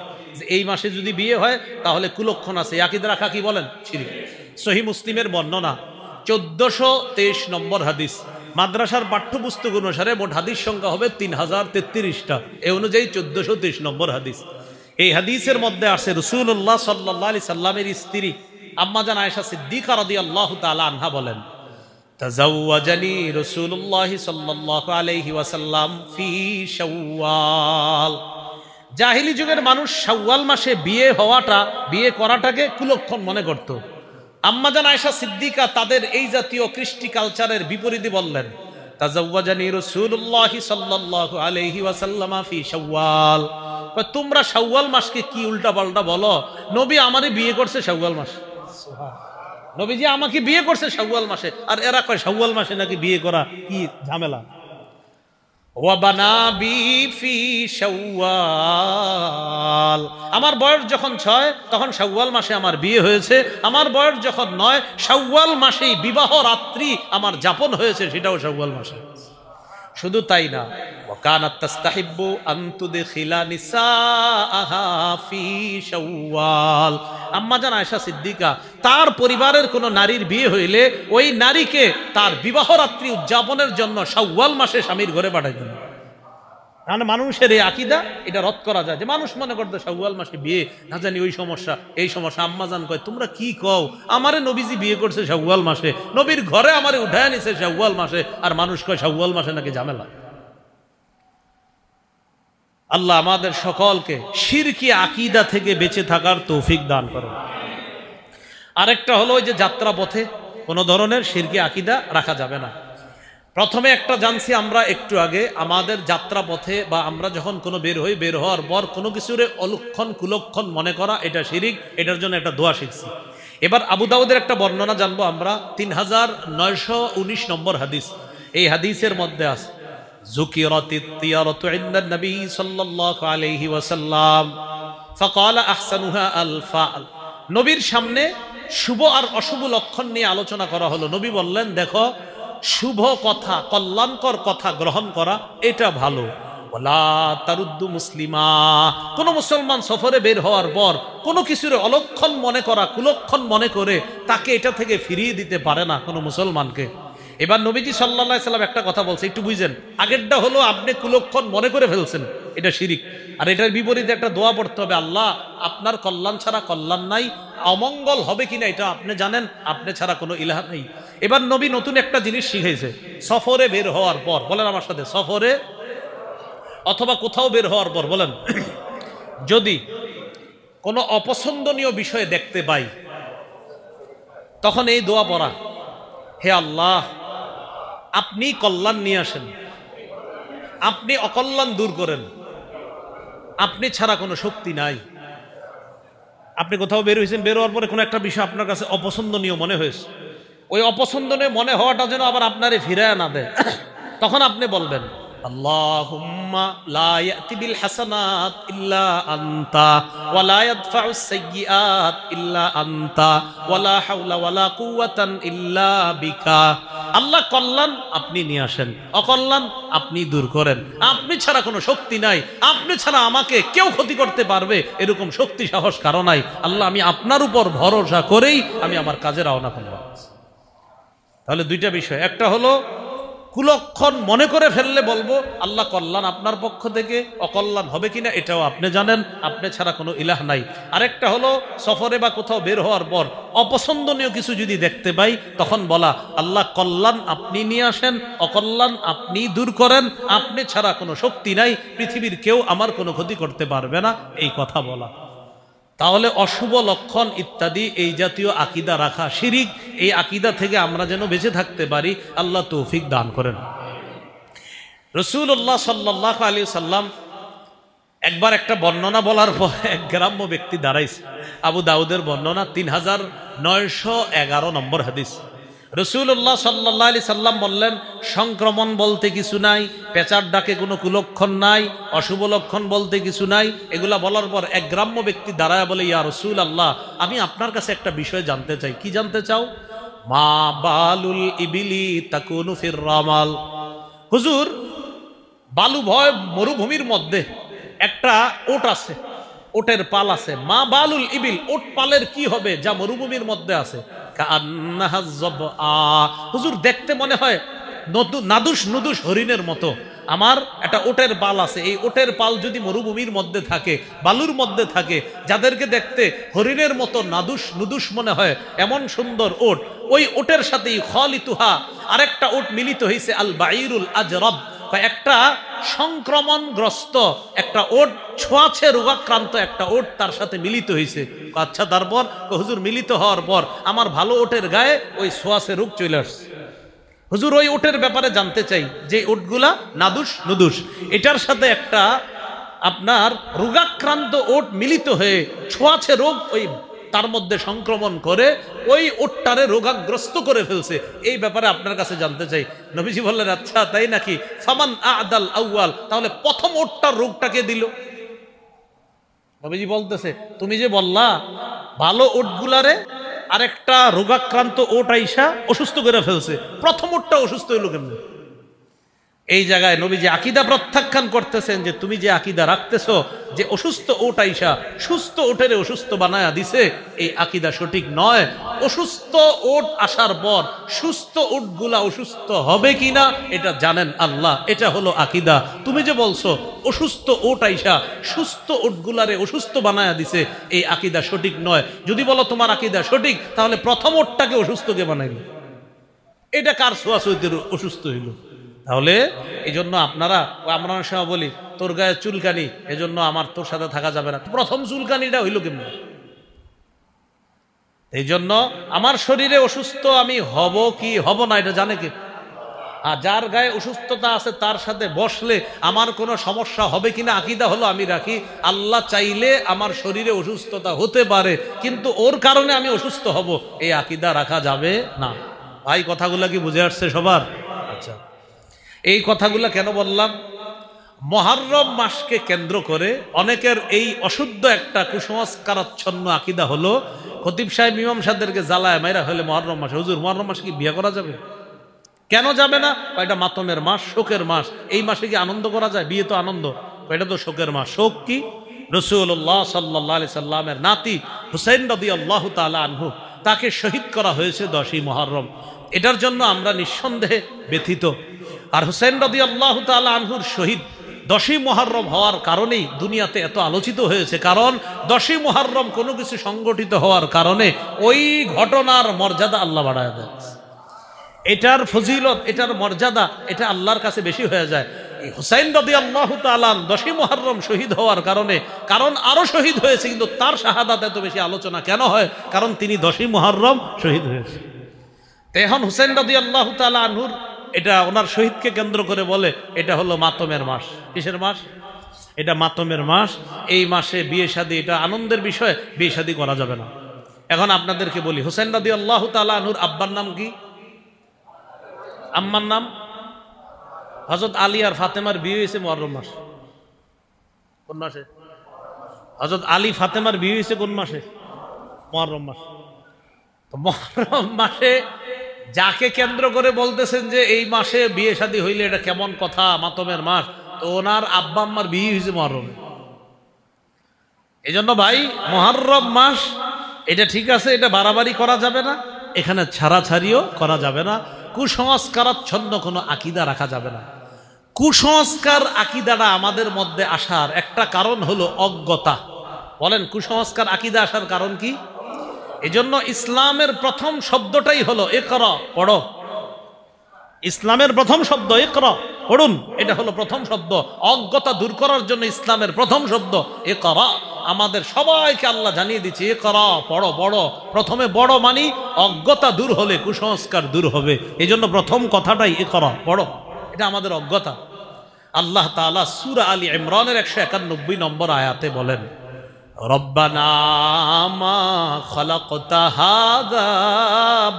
এই মাসে যদি বিয়ে হয় তাহলে কুলক্ষণ আছে, এই আকীদা রাখা কি বলেন? শিরিক। সহিহ মুসলিমের বর্ণনা 1423 নম্বর হাদিস। মাদ্রাসার পাঠ্যপুস্তক অনুসারে মোট হাদিস সংখ্যা হবে 3033টা, এই অনুযায়ী 1423 নম্বর হাদিস। এই হাদিসের মধ্যে আছে রাসূলুল্লাহ সাল্লাল্লাহু আলাইহি সাল্লামের স্ত্রী আম্মাজান আয়েশা সিদ্দিকা রাদিয়াল্লাহু তাআলা আনহা বলেন তাজাওয়াজানি রাসূলুল্লাহ সাল্লাল্লাহু আলাইহি ওয়াসাল্লাম ফি শাওয়াল। জাহিলি যুগের মানুষ শাওয়াল মাসে বিয়ে হওয়াটা, বিয়ে করাটাকে কুলক্ষণ মনে করত। আম্মাজান আয়েশা সিদ্দিকা তাদের এই জাতীয় কৃষ্টি কালচারের বিপরীতে বললেন তাজাওয়াজানি রাসূলুল্লাহ সাল্লাল্লাহু আলাইহি ওয়াসাল্লাম ফি শাওয়াল। তোমরা শাওয়াল মাসকে কি উল্টা পাল্টা বলো? নবী আমারে বিয়ে করছে শাওয়াল মাসে, নবীজি আমাকে বিয়ে করছে শাওয়াল মাসে, আর এরা কয় শাওয়াল মাসে নাকি বিয়ে করা কি ঝামেলা। ওয়া বানাবি ফি শাওয়াল, আমার বয়স যখন 6 তখন শাওয়াল মাসে আমার বিয়ে হয়েছে, আমার বয়স যখন 9 শাওয়াল মাসেই বিবাহ রাত্রি আমার যাপন হয়েছে, সেটাও শাওয়াল মাসে। শুধু তাই না, ওয়াকানাত তাস্তাহিব্বু আন তুদখিলা নিসাআহা ফি শাওয়াল। আম্মাজান আয়েশা সিদ্দিকা তার পরিবারের কোন নারীর বিয়ে হইলে ওই নারীকে তার বিবাহ রাত্রি উদযাপনের জন্য শাওয়াল মাসে স্বামীর ঘরে পাঠাইতেন। মানে মানুষের এই আকীদা, এটা রদ করা যায় যে মানুষ মনে করতো শাওয়াল মাসে বিয়ে, না জানি ওই সমস্যা এই সমস্যা। আম্মাজান কয় তোমরা কি কও, আমারে নবীজি বিয়ে করছে শাওয়াল মাসে, নবীর ঘরে আমারে উঠায় নিছে শাওয়াল মাসে, আর মানুষ কয় শাওয়াল মাসে নাকি ঝামেলা। আল্লাহ আমাদের সকলকে শিরকি আকীদা থেকে বেঁচে থাকার তৌফিক দান করুন। আরেকটা হলো ওই যে যাত্রা পথে কোনো ধরনের শিরকি আকীদা রাখা যাবে না। প্রথমে একটা জানছি আমরা একটু আগে, আমাদের যাত্রা পথে বা আমরা যখন কোনো বের হই, বের হওয়ার পর কোনো কিছুর অলক্ষণ কুলক্ষণ মনে করা, এটা শিরিক। এটার জন্য একটা দোয়া শিখছি। এবার আবু দাউদের একটা বর্ণনা জানবো আমরা, 3919 নম্বর হাদিস। এই হাদিসের মধ্যে আছে যুকিরাতিত তিয়ারাতু ইনদান নবী সাল্লাল্লাহু আলাইহি ওয়াসাল্লাম ফাকালা আহসানুহা আল ফাল। নবীর সামনে শুভ আর অশুভ লক্ষণ নিয়ে আলোচনা করা হলো। নবী বললেন দেখো, শুভ কথা, কল্যাণকর কথা গ্রহণ করা এটা ভালো। ওয়ালা তারুদ্দু মুসলিমা, কোন মুসলমান সফরে বের হওয়ার পর কোনো কিছুর অলক্ষণ মনে করা, কুলক্ষণ মনে করে তাকে এটা থেকে ফিরিয়ে দিতে পারে না কোনো মুসলমানকে। এবার নবীজি সাল্লাল্লাহু আলাইহি সাল্লাম একটা কথা বলছে, একটু বুঝেন। আগেরটা হলো আপনি কুলক্ষণ মনে করে ফেলছেন, এটা শিরিক। আর এটার বিপরীতে একটা দোয়া পড়তে হবে, আল্লাহ আপনার কল্যাণ ছাড়া কল্যাণ নাই, অমঙ্গল হবে কিনা এটা আপনি জানেন, আপনি ছাড়া কোনো ইলাহ নেই। এবার নবী নতুন একটা জিনিস শিখাইছে, সফরে বের হওয়ার পর, বলেন আমার সাথে, সফরে অথবা কোথাও বের হওয়ার পর বলেন, যদি কোনো অপছন্দনীয় বিষয় দেখতে পাই তখন এই দোয়া পড়া, হে আল্লাহ আপনি কল্যাণ নিয়ে আসেন, আপনি অকল্যাণ দূর করেন, আপনি ছাড়া কোনো শক্তি নাই। আপনি কোথাও বের হয়েছেন, বের হওয়ার পরে কোনো একটা বিষয় আপনার কাছে অপছন্দনীয় মনে হয়েছে, ওই অপছন্দনীয় মনে হওয়াটা যেন আবার আপনারে ফিরায় না দেয়, তখন আপনি বলবেন আল্লাহুম্মা লা ইয়াতি বিল হাসানাত ইল্লা আনতা ওয়া লা ইয়াদফাউস সাইয়্যাত ইল্লা আনতা ওয়া লা হাওলা ওয়া লা কুওয়াতান ইল্লা বিকা। আল্লাহ কল্যাণ আপনি নিয়ে আসেন, অকল্যাণ আপনি দূর করেন, আপনি ছাড়া কোনো শক্তি নাই, আপনি ছাড়া আমাকে কেউ ক্ষতি করতে পারবে এরকম শক্তি সাহস কারো নাই। আল্লাহ আমি আপনার উপর ভরসা করেই আমি আমার কাজে রওনা করলাম। তাহলে দুইটা বিষয়, একটা হলো কুলক্ষণ মনে করে ফেললে বলবো আল্লাহ কল্যাণ আপনার পক্ষ থেকে, অকল্যাণ হবে কিনা এটাও আপনি জানেন, আপনি ছাড়া কোনো ইলাহ নাই। আরেকটা হলো সফরে বা কোথাও বের হওয়ার পর অপছন্দনীয় কিছু যদি দেখতে পাই তখন বলা আল্লাহ কল্যাণ আপনি নিয়ে আসেন, অকল্যাণ আপনি দূর করেন, আপনি ছাড়া কোনো শক্তি নাই, পৃথিবীর কেউ আমার কোনো ক্ষতি করতে পারবে না, এই কথা বলা। তাহলে অশুভ লক্ষণ ইত্যাদি এই জাতীয় আকীদা রাখা শিরিক, এই আকীদা থেকে আমরা যেন বেঁচে থাকতে পারি, আল্লাহ তৌফিক দান করেন। রাসূলুল্লাহ সাল্লাল্লাহু আলাইহি সাল্লাম একবার একটা বর্ণনা বলার পর এক গ্রাম্য ব্যক্তি দাঁড়াইছে। আবু দাউদের বর্ণনা, 3911 নম্বর হাদিস। রাসূলুল্লাহ সাল্লাল্লাহু আলাইহি সাল্লাম বললেন, সংক্রমণ বলতে কিছু নাই, পেঁচার ডাকে কোনো কুলক্ষণ নাই, অশুভ লক্ষণ বলতে কিছু নাই। এগুলা বলার পর এক গ্রাম্য ব্যক্তি দাঁড়ায় বলে, ইয়া রাসূলুল্লাহ, আমি আপনার কাছে একটা বিষয় জানতে চাই। কি জানতে চাও? মা বালুল ইবিলি তাকুনু ফির রামাল। হুজুর, বালু ভয় মরুভূমির মধ্যে একটা ওট আছে, ওটের পাল আছে। মা বালুল ইবিল, ওট পালের কি হবে যা মরুভূমির মধ্যে আছে? হুজুর, দেখতে মনে হয় নাদুস নুদুস হরিণের মতো। আমার একটা ওটের পাল আছে, এই ওটের পাল যদি মরুভূমির মধ্যে থাকে, বালুর মধ্যে থাকে, যাদেরকে দেখতে হরিণের মতো নাদুস নুদুস মনে হয়, এমন সুন্দর ওট, ওই ওটের সাথেই খালিতুহা আরেকটা ওট মিলিত হয়েছে, আল বাইরুল আজরাব, একটা সংক্রমণগ্রস্ত একটা ওট, ছোঁয়াছে রোগাক্রান্ত একটা ওট তার সাথে মিলিত হয়েছে। আচ্ছা, তারপর? হুজুর, মিলিত হওয়ার পর আমার ভালো ওটের গায়ে ওই ছোঁয়াছে রোগ চলে আসছে। হুজুর, ওই ওটের ব্যাপারে জানতে চাই, যে ওটগুলা নাদুস নুদুস, এটার সাথে একটা আপনার রোগাক্রান্ত ওট মিলিত হয়ে ছোঁয়াছে রোগ ওই তার মধ্যে সংক্রমণ করে ওই ওটটারে রোগাগ্রস্ত করে ফেলছে, এই ব্যাপারে আপনার কাছে জানতে চাই। নবীজি বললেন, আচ্ছা তাই নাকি? ফামান আদাল আউয়াল, তাহলে প্রথম ওটটার রোগটাকে দিল। নবীজি বলতেছে, তুমি যে বললা ভালো ওটগুলারে আরেকটা রোগাক্রান্ত ওট আইসা অসুস্থ করে ফেলছে, প্রথম ওটটা অসুস্থ হইল কেমনে? এই জায়গায় নবীজি আকীদা প্রত্যাখ্যান করতেছেন যে তুমি যে আকীদা রাখতেছ যে অসুস্থ ওট আইসা সুস্থ ওটের অসুস্থ বানায়া দিছে, এই আকীদা সঠিক নয়। অসুস্থ ওট আসার পর সুস্থ ওটগুলা অসুস্থ হবে কিনা এটা জানেন আল্লাহ, এটা হলো আকীদা। তুমি যে বলছো অসুস্থ ওট আইসা সুস্থ ওটগুলারে অসুস্থ বানায়া দিছে, এই আকীদা সঠিক নয়। যদি বলো তোমার আকীদা সঠিক, তাহলে প্রথম ওটটাকে অসুস্থকে বানাইল, এটা কার ছোঁয়াছুঁইতে অসুস্থ হইল? তাহলে এই জন্য আপনারা, আমরা অনেক সময় বলি তোর গায়ে চুলকানি, এজন্য আমার তোর সাথে থাকা যাবে না। প্রথম চুলকানিটা হইল কেমন? এই জন্য আমার শরীরে অসুস্থ আমি হব কি হব না এটা জানে কি? আর যার গায়ে অসুস্থতা আছে তার সাথে বসলে আমার কোনো সমস্যা হবে কিনা আকীদা হলো আমি রাখি, আল্লাহ চাইলে আমার শরীরে অসুস্থতা হতে পারে, কিন্তু ওর কারণে আমি অসুস্থ হব, এই আকীদা রাখা যাবে না। ভাই, কথাগুলা কি বুঝে আসছে সবার? আচ্ছা, এই কথাগুলো কেন বললাম? মুহররম মাসকে কেন্দ্র করে অনেকের এই অশুদ্ধ একটা কুসংস্কারাচ্ছন্ন আকীদা হলো, খতিব সাহেব ইমাম সাহেবদেরকে জ্বালায় মাইরা হলে মুহররম মাসে, হুজুর মুহররম মাসে কি বিয়ে করা যাবে? কেন যাবে না? এটা মাতমের মাস, শোকের মাস, এই মাসে কি আনন্দ করা যায়? বিয়ে তো আনন্দ, এটা তো শোকের মাস। শোক কি? রাসূলুল্লাহ সাল্লাল্লাহু আলাইহি সাল্লামের নাতি হুসাইন রাদিয়াল্লাহু তাআলা আনহু, তাকে শহীদ করা হয়েছে 10ই মুহররম। এটার জন্য আমরা নিঃসন্দেহে ব্যথিত। আর হুসাইন রাদিয়াল্লাহু তাআলা আনহুর শহীদ 10ই মুহররম হওয়ার কারণেই দুনিয়াতে এত আলোচিত হয়েছে, কারণ 10ই মুহররম কোনো কিছু সংগঠিত হওয়ার কারণে ওই ঘটনার মর্যাদা আল্লাহ বাড়ায় দেয়। এটার ফজিলত, এটার মর্যাদা, এটা আল্লাহর কাছে বেশি হয়ে যায়। এই হুসাইন রাদিয়াল্লাহু তাআলা 10ই মুহররম শহীদ হওয়ার কারণে, কারণ আরো শহীদ হয়েছে কিন্তু তার শাহাদাত এত বেশি আলোচনা কেন হয়? কারণ তিনি 10ই মুহররম শহীদ হয়েছে। এখন হুসাইন রাদিয়াল্লাহু তাআলা আনহুর এটা ওনার শহীদকে কেন্দ্র করে বলে এটা হলো মাতমের মাস। কিসের মাস? এটা মাতমের মাস। এই মাসে বিয়ে শাদী, এটা আনন্দের বিষয়, বিয়ে শাদী করা যাবে না। এখন আপনাদেরকে বলি, হুসাইন রাদিয়াল্লাহু তাআলা আনহুর আব্বার নাম কি? আম্মার নাম? হযরত আলী আর ফাতেমার বিয়ে হয়েছে মুহররম মাস। কোন মাসে? হযরত আলী ফাতেমার বিয়ে হয়েছে কোন মাসে? মুহররম মাস। তো মুহররম মাসে যাকে কেন্দ্র করে বলতেছেন যে এই মাসে বিয়ে শাদী হইলে এটা কেমন কথা, মাতমের মাস, তো ওনার আব্বা আম্মার বিয়ে হয়েছে মুহররমে। এই জন্য ভাই, মুহররম মাস এটা ঠিক আছে, এটা বাড়াবাড়ি করা যাবে না, এখানে ছাড়াছাড়িও করা যাবে না। কুসংস্কারাচ্ছন্ন কোনো আকীদা রাখা যাবে না। কুসংস্কার আকীদাটা আমাদের মধ্যে আসার একটা কারণ হলো অজ্ঞতা। বলেন কুসংস্কার আকীদা আসার কারণ কি? এজন্য ইসলামের প্রথম শব্দটাই হলো ইকরা, পড়ো। ইসলামের প্রথম শব্দ ইকরা, পড়ুন, এটা হলো প্রথম শব্দ। অজ্ঞতা দূর করার জন্য ইসলামের প্রথম শব্দ ইকরা। আমাদের সবাইকে আল্লাহ জানিয়ে দিচ্ছে ইকরা, পড়ো পড়ো। প্রথমে বড় মানি অজ্ঞতা দূর হলে কুসংস্কার দূর হবে, এই জন্য প্রথম কথাটাই ইকরা, পড়ো। এটা আমাদের অজ্ঞতা। আল্লাহ তাআলা সূরা আলী ইমরানের 191 নম্বর আয়াতে বলেন, রব্বানা মা খালাকতা হাযা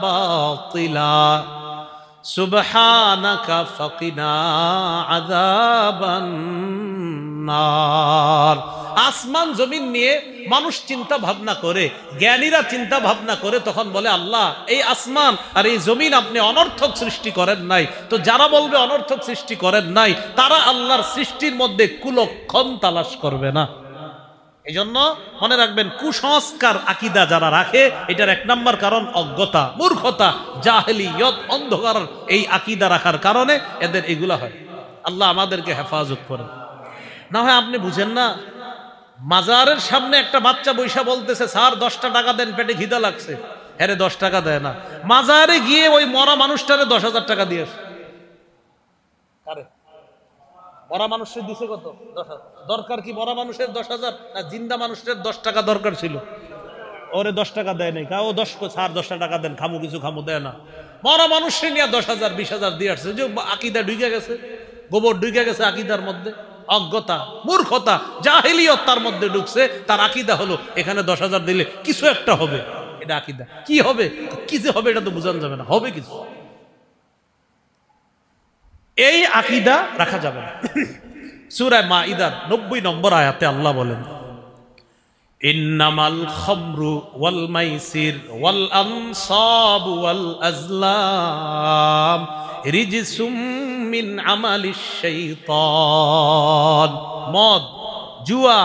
বাতিলা সুবহানাকা ফাকিনা আযাবান নার। আসমান জমিন নিয়ে মানুষ চিন্তা ভাবনা করে, জ্ঞানীরা চিন্তা ভাবনা করে, তখন বলে আল্লাহ এই আসমান আর এই জমিন আপনি অনর্থক সৃষ্টি করেন নাই। তো যারা বলবে অনর্থক সৃষ্টি করেন নাই, তারা আল্লাহর সৃষ্টির মধ্যে কুলক্ষণ তালাশ করবে না। এই জন্য মনে রাখবেন, কুসংস্কার আকীদা যারা রাখে, এটার এক নম্বর কারণ অজ্ঞতা, মূর্খতা, জাহেলিয়ত, অন্ধকার। এই আকীদা রাখার কারণে এদের এগুলা হয়। আল্লাহ আমাদেরকে হেফাজত করে। না হয় আপনি বুঝেন না, মাজারের সামনে একটা বাচ্চা বৈশা বলতেছে স্যার 10টা টাকা দেন, পেটে খিদা লাগছে। হ্যাঁ 10 টাকা দেয় না, মাজারে গিয়ে ওই মরা মানুষটারে 10,000 টাকা দিয়ে আসে। মরা মানুষের দিছে কত? 10,000। দরকার কি মরা মানুষের 10,000? না জিন্দা মানুষের 10 টাকা দরকার ছিল, ওরে 10 টাকা দেয় নাই। কাউ 10 টাকা দেন, খামু কিছু, খামু দেয় না। মরা মানুষের নিয়ে 10,000 20,000 দিয়ে আসছে। যে আকীদা ঢুকে গেছে, গোবর ঢুকে গেছে আকীদার মধ্যে। অজ্ঞতা, মূর্খতা, জাহেলিয়ত তার মধ্যে ঢুকছে। তার আকীদা হলো এখানে 10,000 দিলে কিছু একটা হবে। এটা আকীদা। কি হবে, কি যে হবে এটা তো বোঝানো যাবে না, হবে কিছু। এই আকীদা রাখা যাবে না। সূরা মাইদার 90 নম্বর আয়াতে আল্লাহ বলেন, ইন্নামাল খামরু ওয়াল মাইসির ওয়াল আনসাবু ওয়াল আজলাম রিজসুম মিন আমালিশ শাইতান। মদ, জুয়া,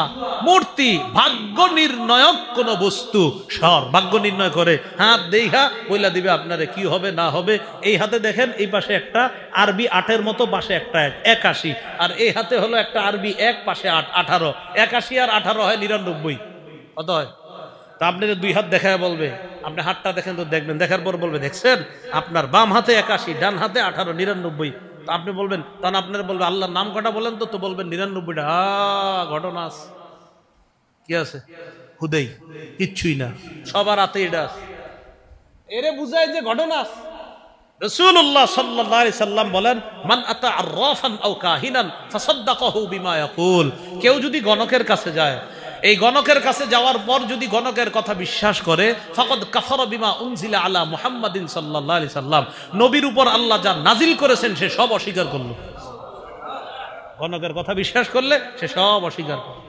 মূর্তি ভাগ্য নির্ণয়ক কোন বস্তু। সর ভাগ্য নির্ণয় করে হাত দেখা বইলা দিবে আপনারে কি হবে না হবে। এই হাতে দেখেন, এই পাশে একটা আরবি 8-এর মতো, পাশে একটা 81, আর এই হাতে হলো একটা আরবি 1, পাশে 8, 18। 81 আর 18 হয় 99। কত হয়? তা আপনি 2 হাত দেখায় বলবে, আপনি হাতটা দেখেন তো, দেখবেন, দেখার পর বলবে দেখছেন আপনার বাম হাতে 81, ডান হাতে 18, 99। তো আপনি বলবেন, তখন আপনার বলবে আল্লাহর নাম কটা বলেন তো বলবেন 99টা। ঘটনা আছে, কি আছে? হুদেই কিচ্ছুই না, সবার হাতে এটা আছে। এরে বুঝায় যে ঘটনা আছে। রাসূলুল্লাহ সাল্লাল্লাহু আলাইহি সাল্লাম বলেন, মান আতা আররাফান আও কাহিনান ফাসাদ্দাকাহু বিমা ইয়াকুল। কেউ যদি গণকের কাছে যায়, এই গণকের কাছে যাওয়ার পর যদি গণকের কথা বিশ্বাস করে, ফাকাদ কাফারা বিমা উনজিলা আলা মুহাম্মাদিন সাল্লাল্লাহু আলাইহি সাল্লাম, নবীর উপর আল্লাহ যা নাজিল করেছেন সে সব অস্বীকার করলো। গণকের কথা বিশ্বাস করলে সে সব অস্বীকার করলো।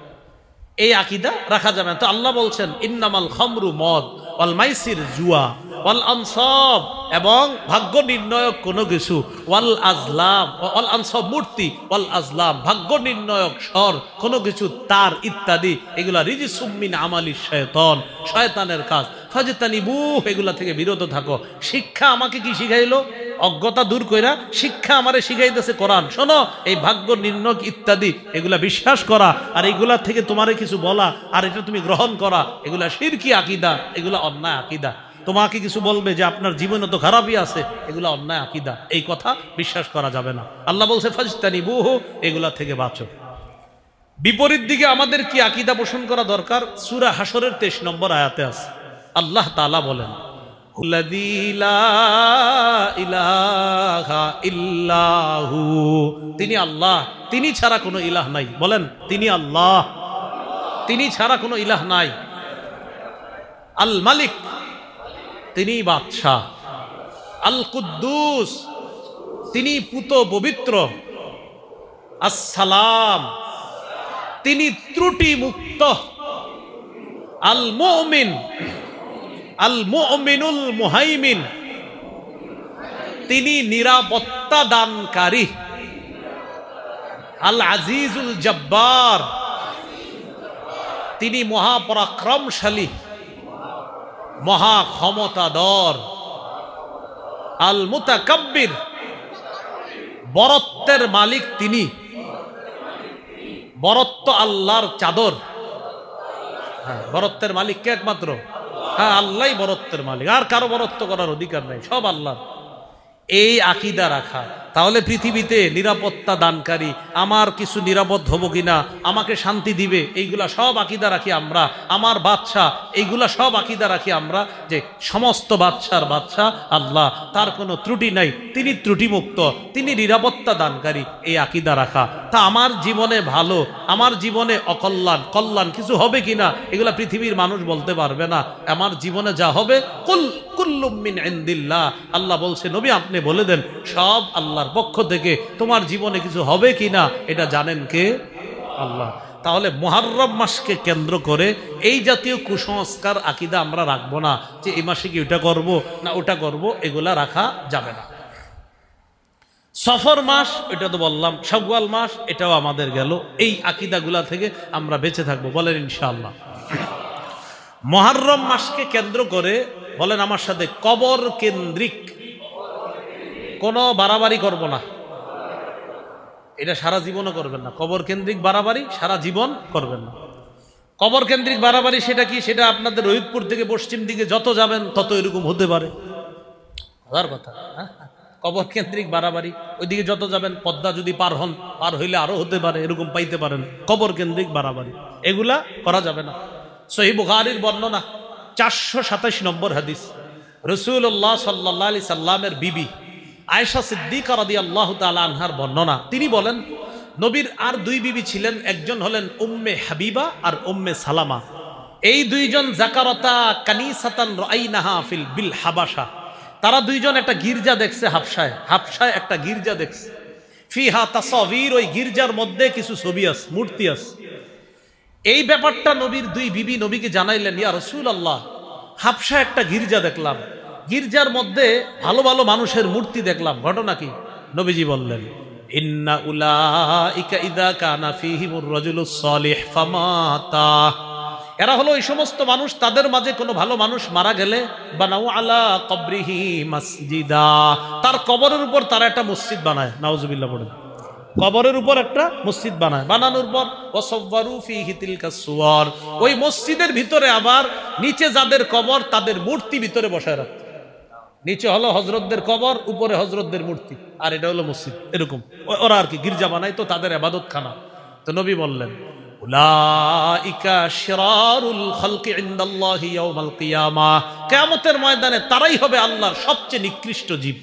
এই আকীদা রাখা যাবে না। তো আল্লাহ বলছেন, ইন্নামাল খামরু, মদ, ওয়াল মাইসির, জুয়া, ওয়াল আনসাব, এবং ভাগ্য নির্ণয়ক কোনো কিছু, ওয়াল আজলাম, ওয়াল আনসাব মূর্তি, ওয়াল আজলাম ভাগ্য নির্ণয়ক স্বর কোনো কিছু, তার ইত্যাদি, এগুলা রিজসুম মিন আমালিশ শায়তান, শয়তানের কাজ। ফাজতানিবু, এগুলা থেকে বিরত থাকো। শিক্ষা আমাকে কি শিখাইলো? অজ্ঞতা দূর কইরা শিক্ষা আমারে শিখাইতেছে কোরআন। শোনো, এই ভাগ্য নির্ণয়ক ইত্যাদি এগুলা বিশ্বাস করা, আর এগুলা থেকে তোমারে কিছু বলা আর এটা তুমি গ্রহণ করা, এগুলা শিরকি আকীদা, এগুলা অন্যায় আকীদা। তোমাকে কিছু বলবে যে আপনার জীবনে তো খারাপই আছে, এগুলা অন্যায় আকীদা, এই কথা বিশ্বাস করা যাবে না। আল্লাহ বলছে ফাজতানিবুহু, এগুলা থেকে বাঁচো। বিপরীত দিকে আমাদের কি আকীদা পোষণ করা দরকার? সূরা হাশরের 23 নম্বর আয়াতে আছে, আল্লাহ তাআলা বলেন, হুল্লাযী লা ইলাহা ইল্লাহু, তিনি আল্লাহ, তিনি ছাড়া কোনো ইলাহ নাই। বলেন তিনি আল্লাহ, তিনি ছাড়া কোনো ইলাহ নাই। আল মালিক, তিনি বাদশাহ। আল কুদ্দুস, তিনি পুত পবিত্র। আসসালাম, তিনি ত্রুটি মুক্ত। আল মুমিন, আল মুমিনুল মুহাইমিন, তিনি নিরাপত্তা দানকারী। আল আজিজুল জব্বার, তিনি মহাপরাক্রমশালী, মহা ক্ষমতাধর। আল মুতাকাব্বির, বরত্বের মালিক তিনি, বরত্ব আল্লাহর চাদর। হ্যাঁ, বরত্বের মালিক কে? একমাত্র হ্যাঁ আল্লাহই বরত্বের মালিক, আর কারো বরত্ব করার অধিকার নাই, সব আল্লাহ। এই আকীদা রাখা, তাহলে পৃথিবীতে নিরাপত্তা দানকারী, আমার কিছু নিরাপদ হব কিনা, আমাকে শান্তি দিবে, এইগুলা সব আকীদা রাখি আমরা। আমার বাদশা, এইগুলা সব আকীদা রাখি আমরা যে সমস্ত বাদশার বাদশা আল্লাহ, তার কোনো ত্রুটি নাই, তিনি ত্রুটিমুক্ত, তিনি নিরাপত্তা দানকারী, এই আকীদা রাখা। তা আমার জীবনে ভালো, আমার জীবনে অকল্যাণ, কল্যাণ কিছু হবে কিনা, এগুলা পৃথিবীর মানুষ বলতে পারবে না। আমার জীবনে যা হবে কুল্লুম মিন ইনদিল্লাহ, আল্লাহ বলছে নবী আপনি বলে দেন সব আল্লাহর পক্ষ থেকে, তোমার জীবনে কিছু হবে কিনা এটা জানেন কে? আল্লাহ। তাহলে মুহররম মাসকে কেন্দ্র করে এই জাতীয় কুসংস্কার আকীদা আমরা রাখবো না, যে এই মাসে কি ওটা করব না ওটা করব, এগুলা রাখা যাবে না। সফর মাস এটা তো বললাম, শাওয়াল মাস এটাও আমাদের গেল, এই আকীদাগুলা থেকে আমরা বেঁচে থাকবো, বলেন ইনশাআল্লাহ। মুহররম মাসকে কেন্দ্র করে বলেন আমার সাথে, কবর কেন্দ্রিক কোনো বাড়াবাড়ি করব না, এটা সারা জীবনও করবেন না। কবর কেন্দ্রিক বাড়াবাড়ি সারা জীবন করবেন না। কবর কেন্দ্রিক বাড়াবাড়ি সেটা কি? সেটা আপনাদের রহিতপুর থেকে পশ্চিম দিকে যত যাবেন তত এরকম হতে পারে, হওয়ার কথা। কবর কেন্দ্রিক বাড়াবাড়ি, ওইদিকে যত যাবেন, পদ্মা যদি পার হন, পার হইলে আরো হতে পারে, এরকম পাইতে পারেন। কবর কেন্দ্রিক বাড়াবাড়ি এগুলা করা যাবে না। সহিহ বুখারীর বর্ণনা 427 নম্বর হাদিস, রাসূলুল্লাহ সাল্লাল্লাহু আলাইহি সাল্লামের বিবি আয়েশা সিদ্দিকা রাদিয়াল্লাহু তাআলা আনহার বর্ণনা। তিনি বলেন নবীর আর দুই বিবি ছিলেন, একজন হলেন উম্মে হাবিবা আর উম্মে সালামা। এই দুইজন যাকারাতা কানিসাতান রাআইনাহা ফিল বিল হাবাশা, তারা দুইজন একটা গির্জা দেখছে হাবশায়, হাবশায় একটা গির্জা দেখছে। ফিহা তাসাবির, ওই গির্জার মধ্যে কিছু ছবি আছে, মূর্তি আছে। এই ব্যাপারটা নবীর দুই বিবি নবীকে জানাইলেন, ইয়া রাসূলুল্লাহ, হাবশা একটা গির্জা দেখলাম, গির্জার মধ্যে ভালো ভালো মানুষের মূর্তি দেখলাম, ঘটনা কি? নবীজি বললেন, ইন্না উলাইকা ইযা কানা ফীহিমুর রাজুলুস সালিহ ফামাতা, এরা হলো এই সমস্ত মানুষ, তাদের মাঝে কোনো ভালো মানুষ মারা গেলে বানাউ আলা কবরিহি মসজিদা, তার কবরের উপর তারা একটা মসজিদ বানায়। নাউজুবিল্লাহ পড়েন। কবরের উপর একটা মসজিদ বানায়, বানানোর পর ওয়াসাওয়ারু ফীহি তিলকা সুওয়ার, ওই মসজিদের ভিতরে আবার নিচে যাদের কবর তাদের মূর্তি ভিতরে বসায় রাখে। নিচে হলো হযরতদের কবর, উপরে হযরতদের মূর্তি, আর এটা হলো মসজিদ। এরকম ওরা আর কি গির্জা বানায়, তো তাদের ইবাদতখানা। তো নবী বললেন, উলাইকা শিরারুল খালকি ইনদাল্লাহি ইয়াউমাল কিয়ামাহ, কিয়ামতের ময়দানে তারাই হবে আল্লাহর সবচেয়ে নিকৃষ্ট জীব।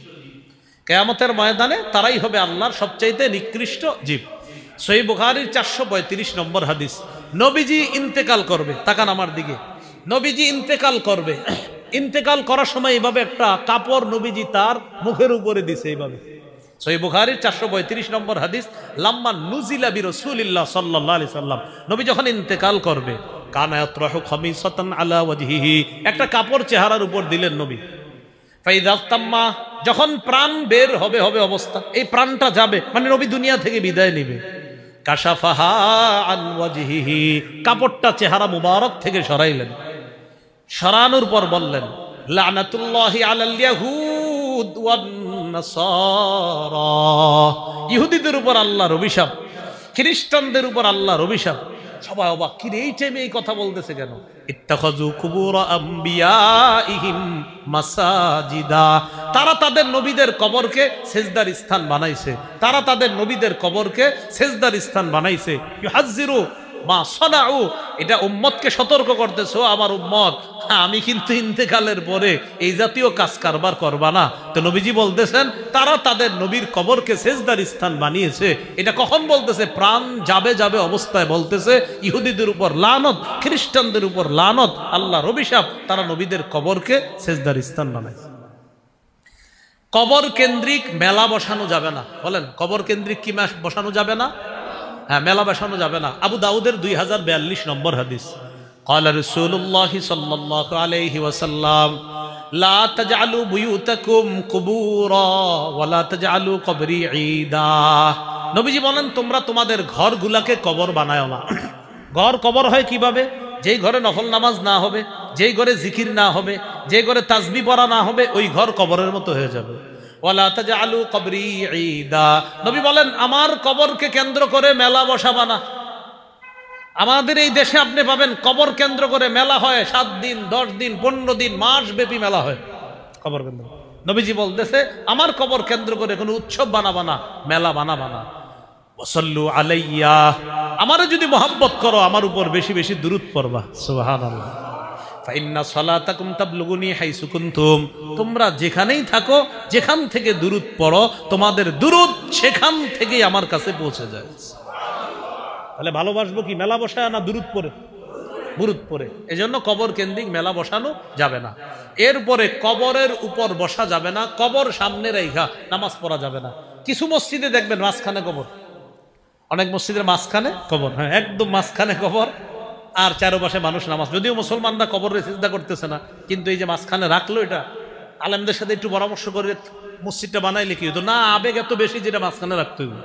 কিয়ামতের ময়দানে তারাই হবে আল্লাহর সবচাইতে নিকৃষ্ট জীব। সহিহ বুখারীর 435 নম্বর হাদিস, নবীজি ইন্তেকাল করবে, তাকান আমার দিকে, নবীজি ইন্তেকাল করবে, ইন্তেকাল করার সময় এইভাবে একটা কাপড় নবীজি তার মুখের উপরে দিছে এইভাবে। সহিহ বুখারীর 435 নম্বর হাদিস, লাম্মা নুজিলা বিরাসূলিল্লাহ সাল্লাল্লাহু আলাইহি সাল্লাম, নবী যখন ইন্তেকাল করবে, কানা ইয়াতরাহু খামিসাতান আলা ওয়াজহিহি, একটা কাপড় চেহারার উপর দিলেন নবী। ফাইযা তাম্মা, যখন প্রাণ বের হবে অবস্থা, এই প্রাণটা যাবে মানে নবী দুনিয়া থেকে বিদায় নেবে, কাশাফাহা আন ওয়াজহিহি, কাপড়টা চেহারা মুবারক থেকে সরাইলেন। সরানোর পর বললেন, লানাতুল্লাহি আলাল ইয়াহুদ ওয়ান নাসারা, ইহুদিদের উপর আল্লাহর অভিশাপ, খ্রিস্টানদের উপর আল্লাহর অভিশাপ। সবাই অবাক, কি এই টাইমে এই কথা বলতেছে কেন? ইত্তাখাযু কুবুর আমবিয়াইহিম মাসাজিদা, তারা তাদের নবীদের কবরকে সেজদার স্থান বানাইছে, তারা তাদের নবীদের কবরকে সেজদার স্থান বানাইছে। ইউহাজ্জিরু মা সানাউ, এটা উম্মতকে সতর্ক করতেছো, আমার উম্মত আমি কিন্তু ইন্তেকালের পরে এই জাতীয় কাজ কারবার করবা না। তো নবীজি বলতেছেন তারা তাদের নবীর কবরকে সেজদার স্থান বানিয়েছে। এটা কখন বলতেছে? প্রাণ যাবে যাবে অবস্থায় বলতেছে। ইহুদিদের উপর লানত, খ্রিস্টানদের উপর লানত, আল্লাহর অভিশাপ, তারা নবীদের কবরকে সেজদার স্থান বানাইছে। কবর কেন্দ্রিক মেলা বসানো যাবে না, বলেন কবর কেন্দ্রিক কি বসানো যাবে না? হ্যাঁ, মেলা বসানো যাবে না। আবু দাউদের 2042 নম্বর হাদিস, قال رسول الله صلى الله عليه وسلم لا تجعلوا بيوتكم قبورا ولا تجعلوا قبري عيدا, নবীজি বলেন তোমরা তোমাদের ঘরগুলাকে কবর বানায়ো না। ঘর কবর হয় কিভাবে? যেই ঘরে নফল নামাজ না হবে, যেই ঘরে জিকির না হবে, যে ঘরে তাসবিহ পড়া না হবে ওই ঘর কবরের মতো হয়ে যাবে। ওয়ালা তাজআলু কবরি ঈদা, নবী বলেন আমার কবরকে কেন্দ্র করে মেলা বসাবা না। আমাদের এই দেশে আপনি পাবেন কবর কেন্দ্র করে মেলা হয়, 7 দিন 10 দিন 15 দিন মাস ব্যাপী মেলা হয় কবর কেন্দ্র। নবীজি বলতেছে আমার কবর কেন্দ্র করে কোনো উৎসব বানাবা না, মেলা বানাবা না। ওয়াসাল্লু আলাইয়া, আমারে যদি মহব্বত করো আমার উপর বেশি বেশি দুরূদ পড়বা। সুবহানাল্লাহ। ফাইন্না সালাতাকুম তাবলুগুনি হাইসু কুনতুম, তোমরা যেখানেই থাকো যেখান থেকে দুরূদ পড়ো তোমাদের দুরূদ সেখান থেকেই আমার কাছে পৌঁছে যায়। তাহলে ভালোবাসবো কি মেলা বসায় না দুরূদ পড়ে? দুরূদ পড়ে। এজন্য কবর কেন্দ্রিক মেলা বসানো যাবে না। এরপরে কবরের উপর বসা যাবে না, কবর সামনে রেখা নামাজ পড়া যাবে না। কিছু মসজিদে দেখবেন মাঝখানে কবর, অনেক মসজিদের মাঝখানে কবর, হ্যাঁ একদম মাঝখানে কবর, আর চারপাশে মানুষ নামাজ। যদিও মুসলমানরা কবরের সিজদা করতেছে না, কিন্তু এই যে মাঝখানে রাখলো, এটা আলেমদের সাথে একটু পরামর্শ করে মসজিদটা বানাইলে কি হতো না, আবেগ এত বেশি যেটা মাঝখানে রাখতে হবে।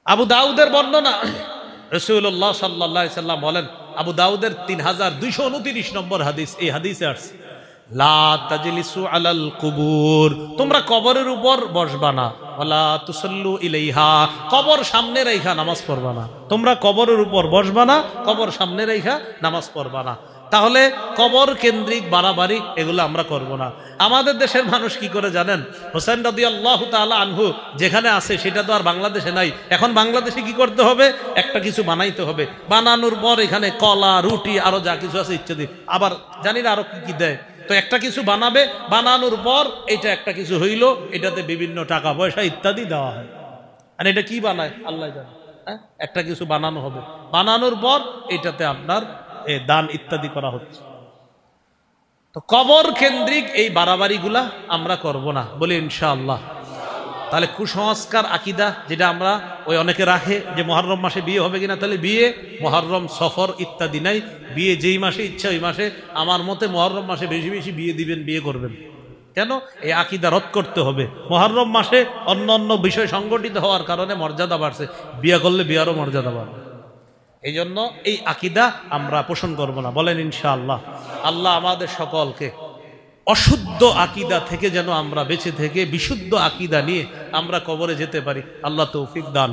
আবু দাউদের বর্ণনা, রাসূলুল্লাহ সাল্লাল্লাহু আলাইহি সাল্লাম বলেন, আবু দাউদের 3229 নম্বর হাদিস, এই হাদিসে আসছে লা তাজলিসু আলাল কুবুর, তোমরা কবরের উপর বসবা না, ওয়ালা তুসাল্লু ইলাইহা, কবর সামনে রাইখা নামাজ পড়বা না। তোমরা কবরের উপর বসবা না, কবর সামনে রাইখা নামাজ পড়বা না। তাহলে কবর কেন্দ্রিক বাড়াবাড়ি এগুলো আমরা করব না। আমাদের দেশের মানুষ কি করে জানেন, হোসেন রাদিয়াল্লাহু তাআলা আনহু যেখানে আছে সেটা তো আর বাংলাদেশে নাই। এখন বাংলাদেশে কি করতে হবে, একটা কিছু বানাইতে হবে, বানানোর পর এখানে কলা রুটি আরো যা কিছু আছে ইত্যাদি, আবার জানি না আরো কি কি দেয়। তো একটা কিছু বানাবে, বানানোর পর এটা একটা কিছু হইল, এটাতে বিভিন্ন টাকা পয়সা ইত্যাদি দেওয়া হয়। আর এটা কি বানায় আল্লাহ জানে। হ্যাঁ, একটা কিছু বানানো হবে, বানানোর পর এটাতে আপনার দান ইত্যাদি করা হচ্ছে। তো কবর কেন্দ্রিক এই বাড়াবাড়িগুলা আমরা করব না, বলি ইনশাআল্লাহ। তাহলে কুসংস্কার আকীদা যেটা আমরা ওই অনেকে রাখে যে মুহররম মাসে বিয়ে হবে কিনা, তাহলে বিয়ে মুহররম সফর ইত্যাদি নাই, বিয়ে যেই মাসে ইচ্ছা ওই মাসে। আমার মতে মুহররম মাসে বেশি বেশি বিয়ে দিবেন, বিয়ে করবেন। কেন? এই আকীদা রদ করতে হবে। মুহররম মাসে অন্য অন্য বিষয় সংগঠিত হওয়ার কারণে মর্যাদা বাড়ছে, বিয়ে করলে বিয়ারও মর্যাদা বাড়বে। এই জন্য এই আকীদা আমরা পোষণ করব না, বলেন ইনশাআল্লাহ। আল্লাহ আমাদের সকলকে অশুদ্ধ আকীদা থেকে যেন আমরা বেঁচে থেকে বিশুদ্ধ আকীদা নিয়ে আমরা কবরে যেতে পারি, আল্লাহ তৌফিক দান।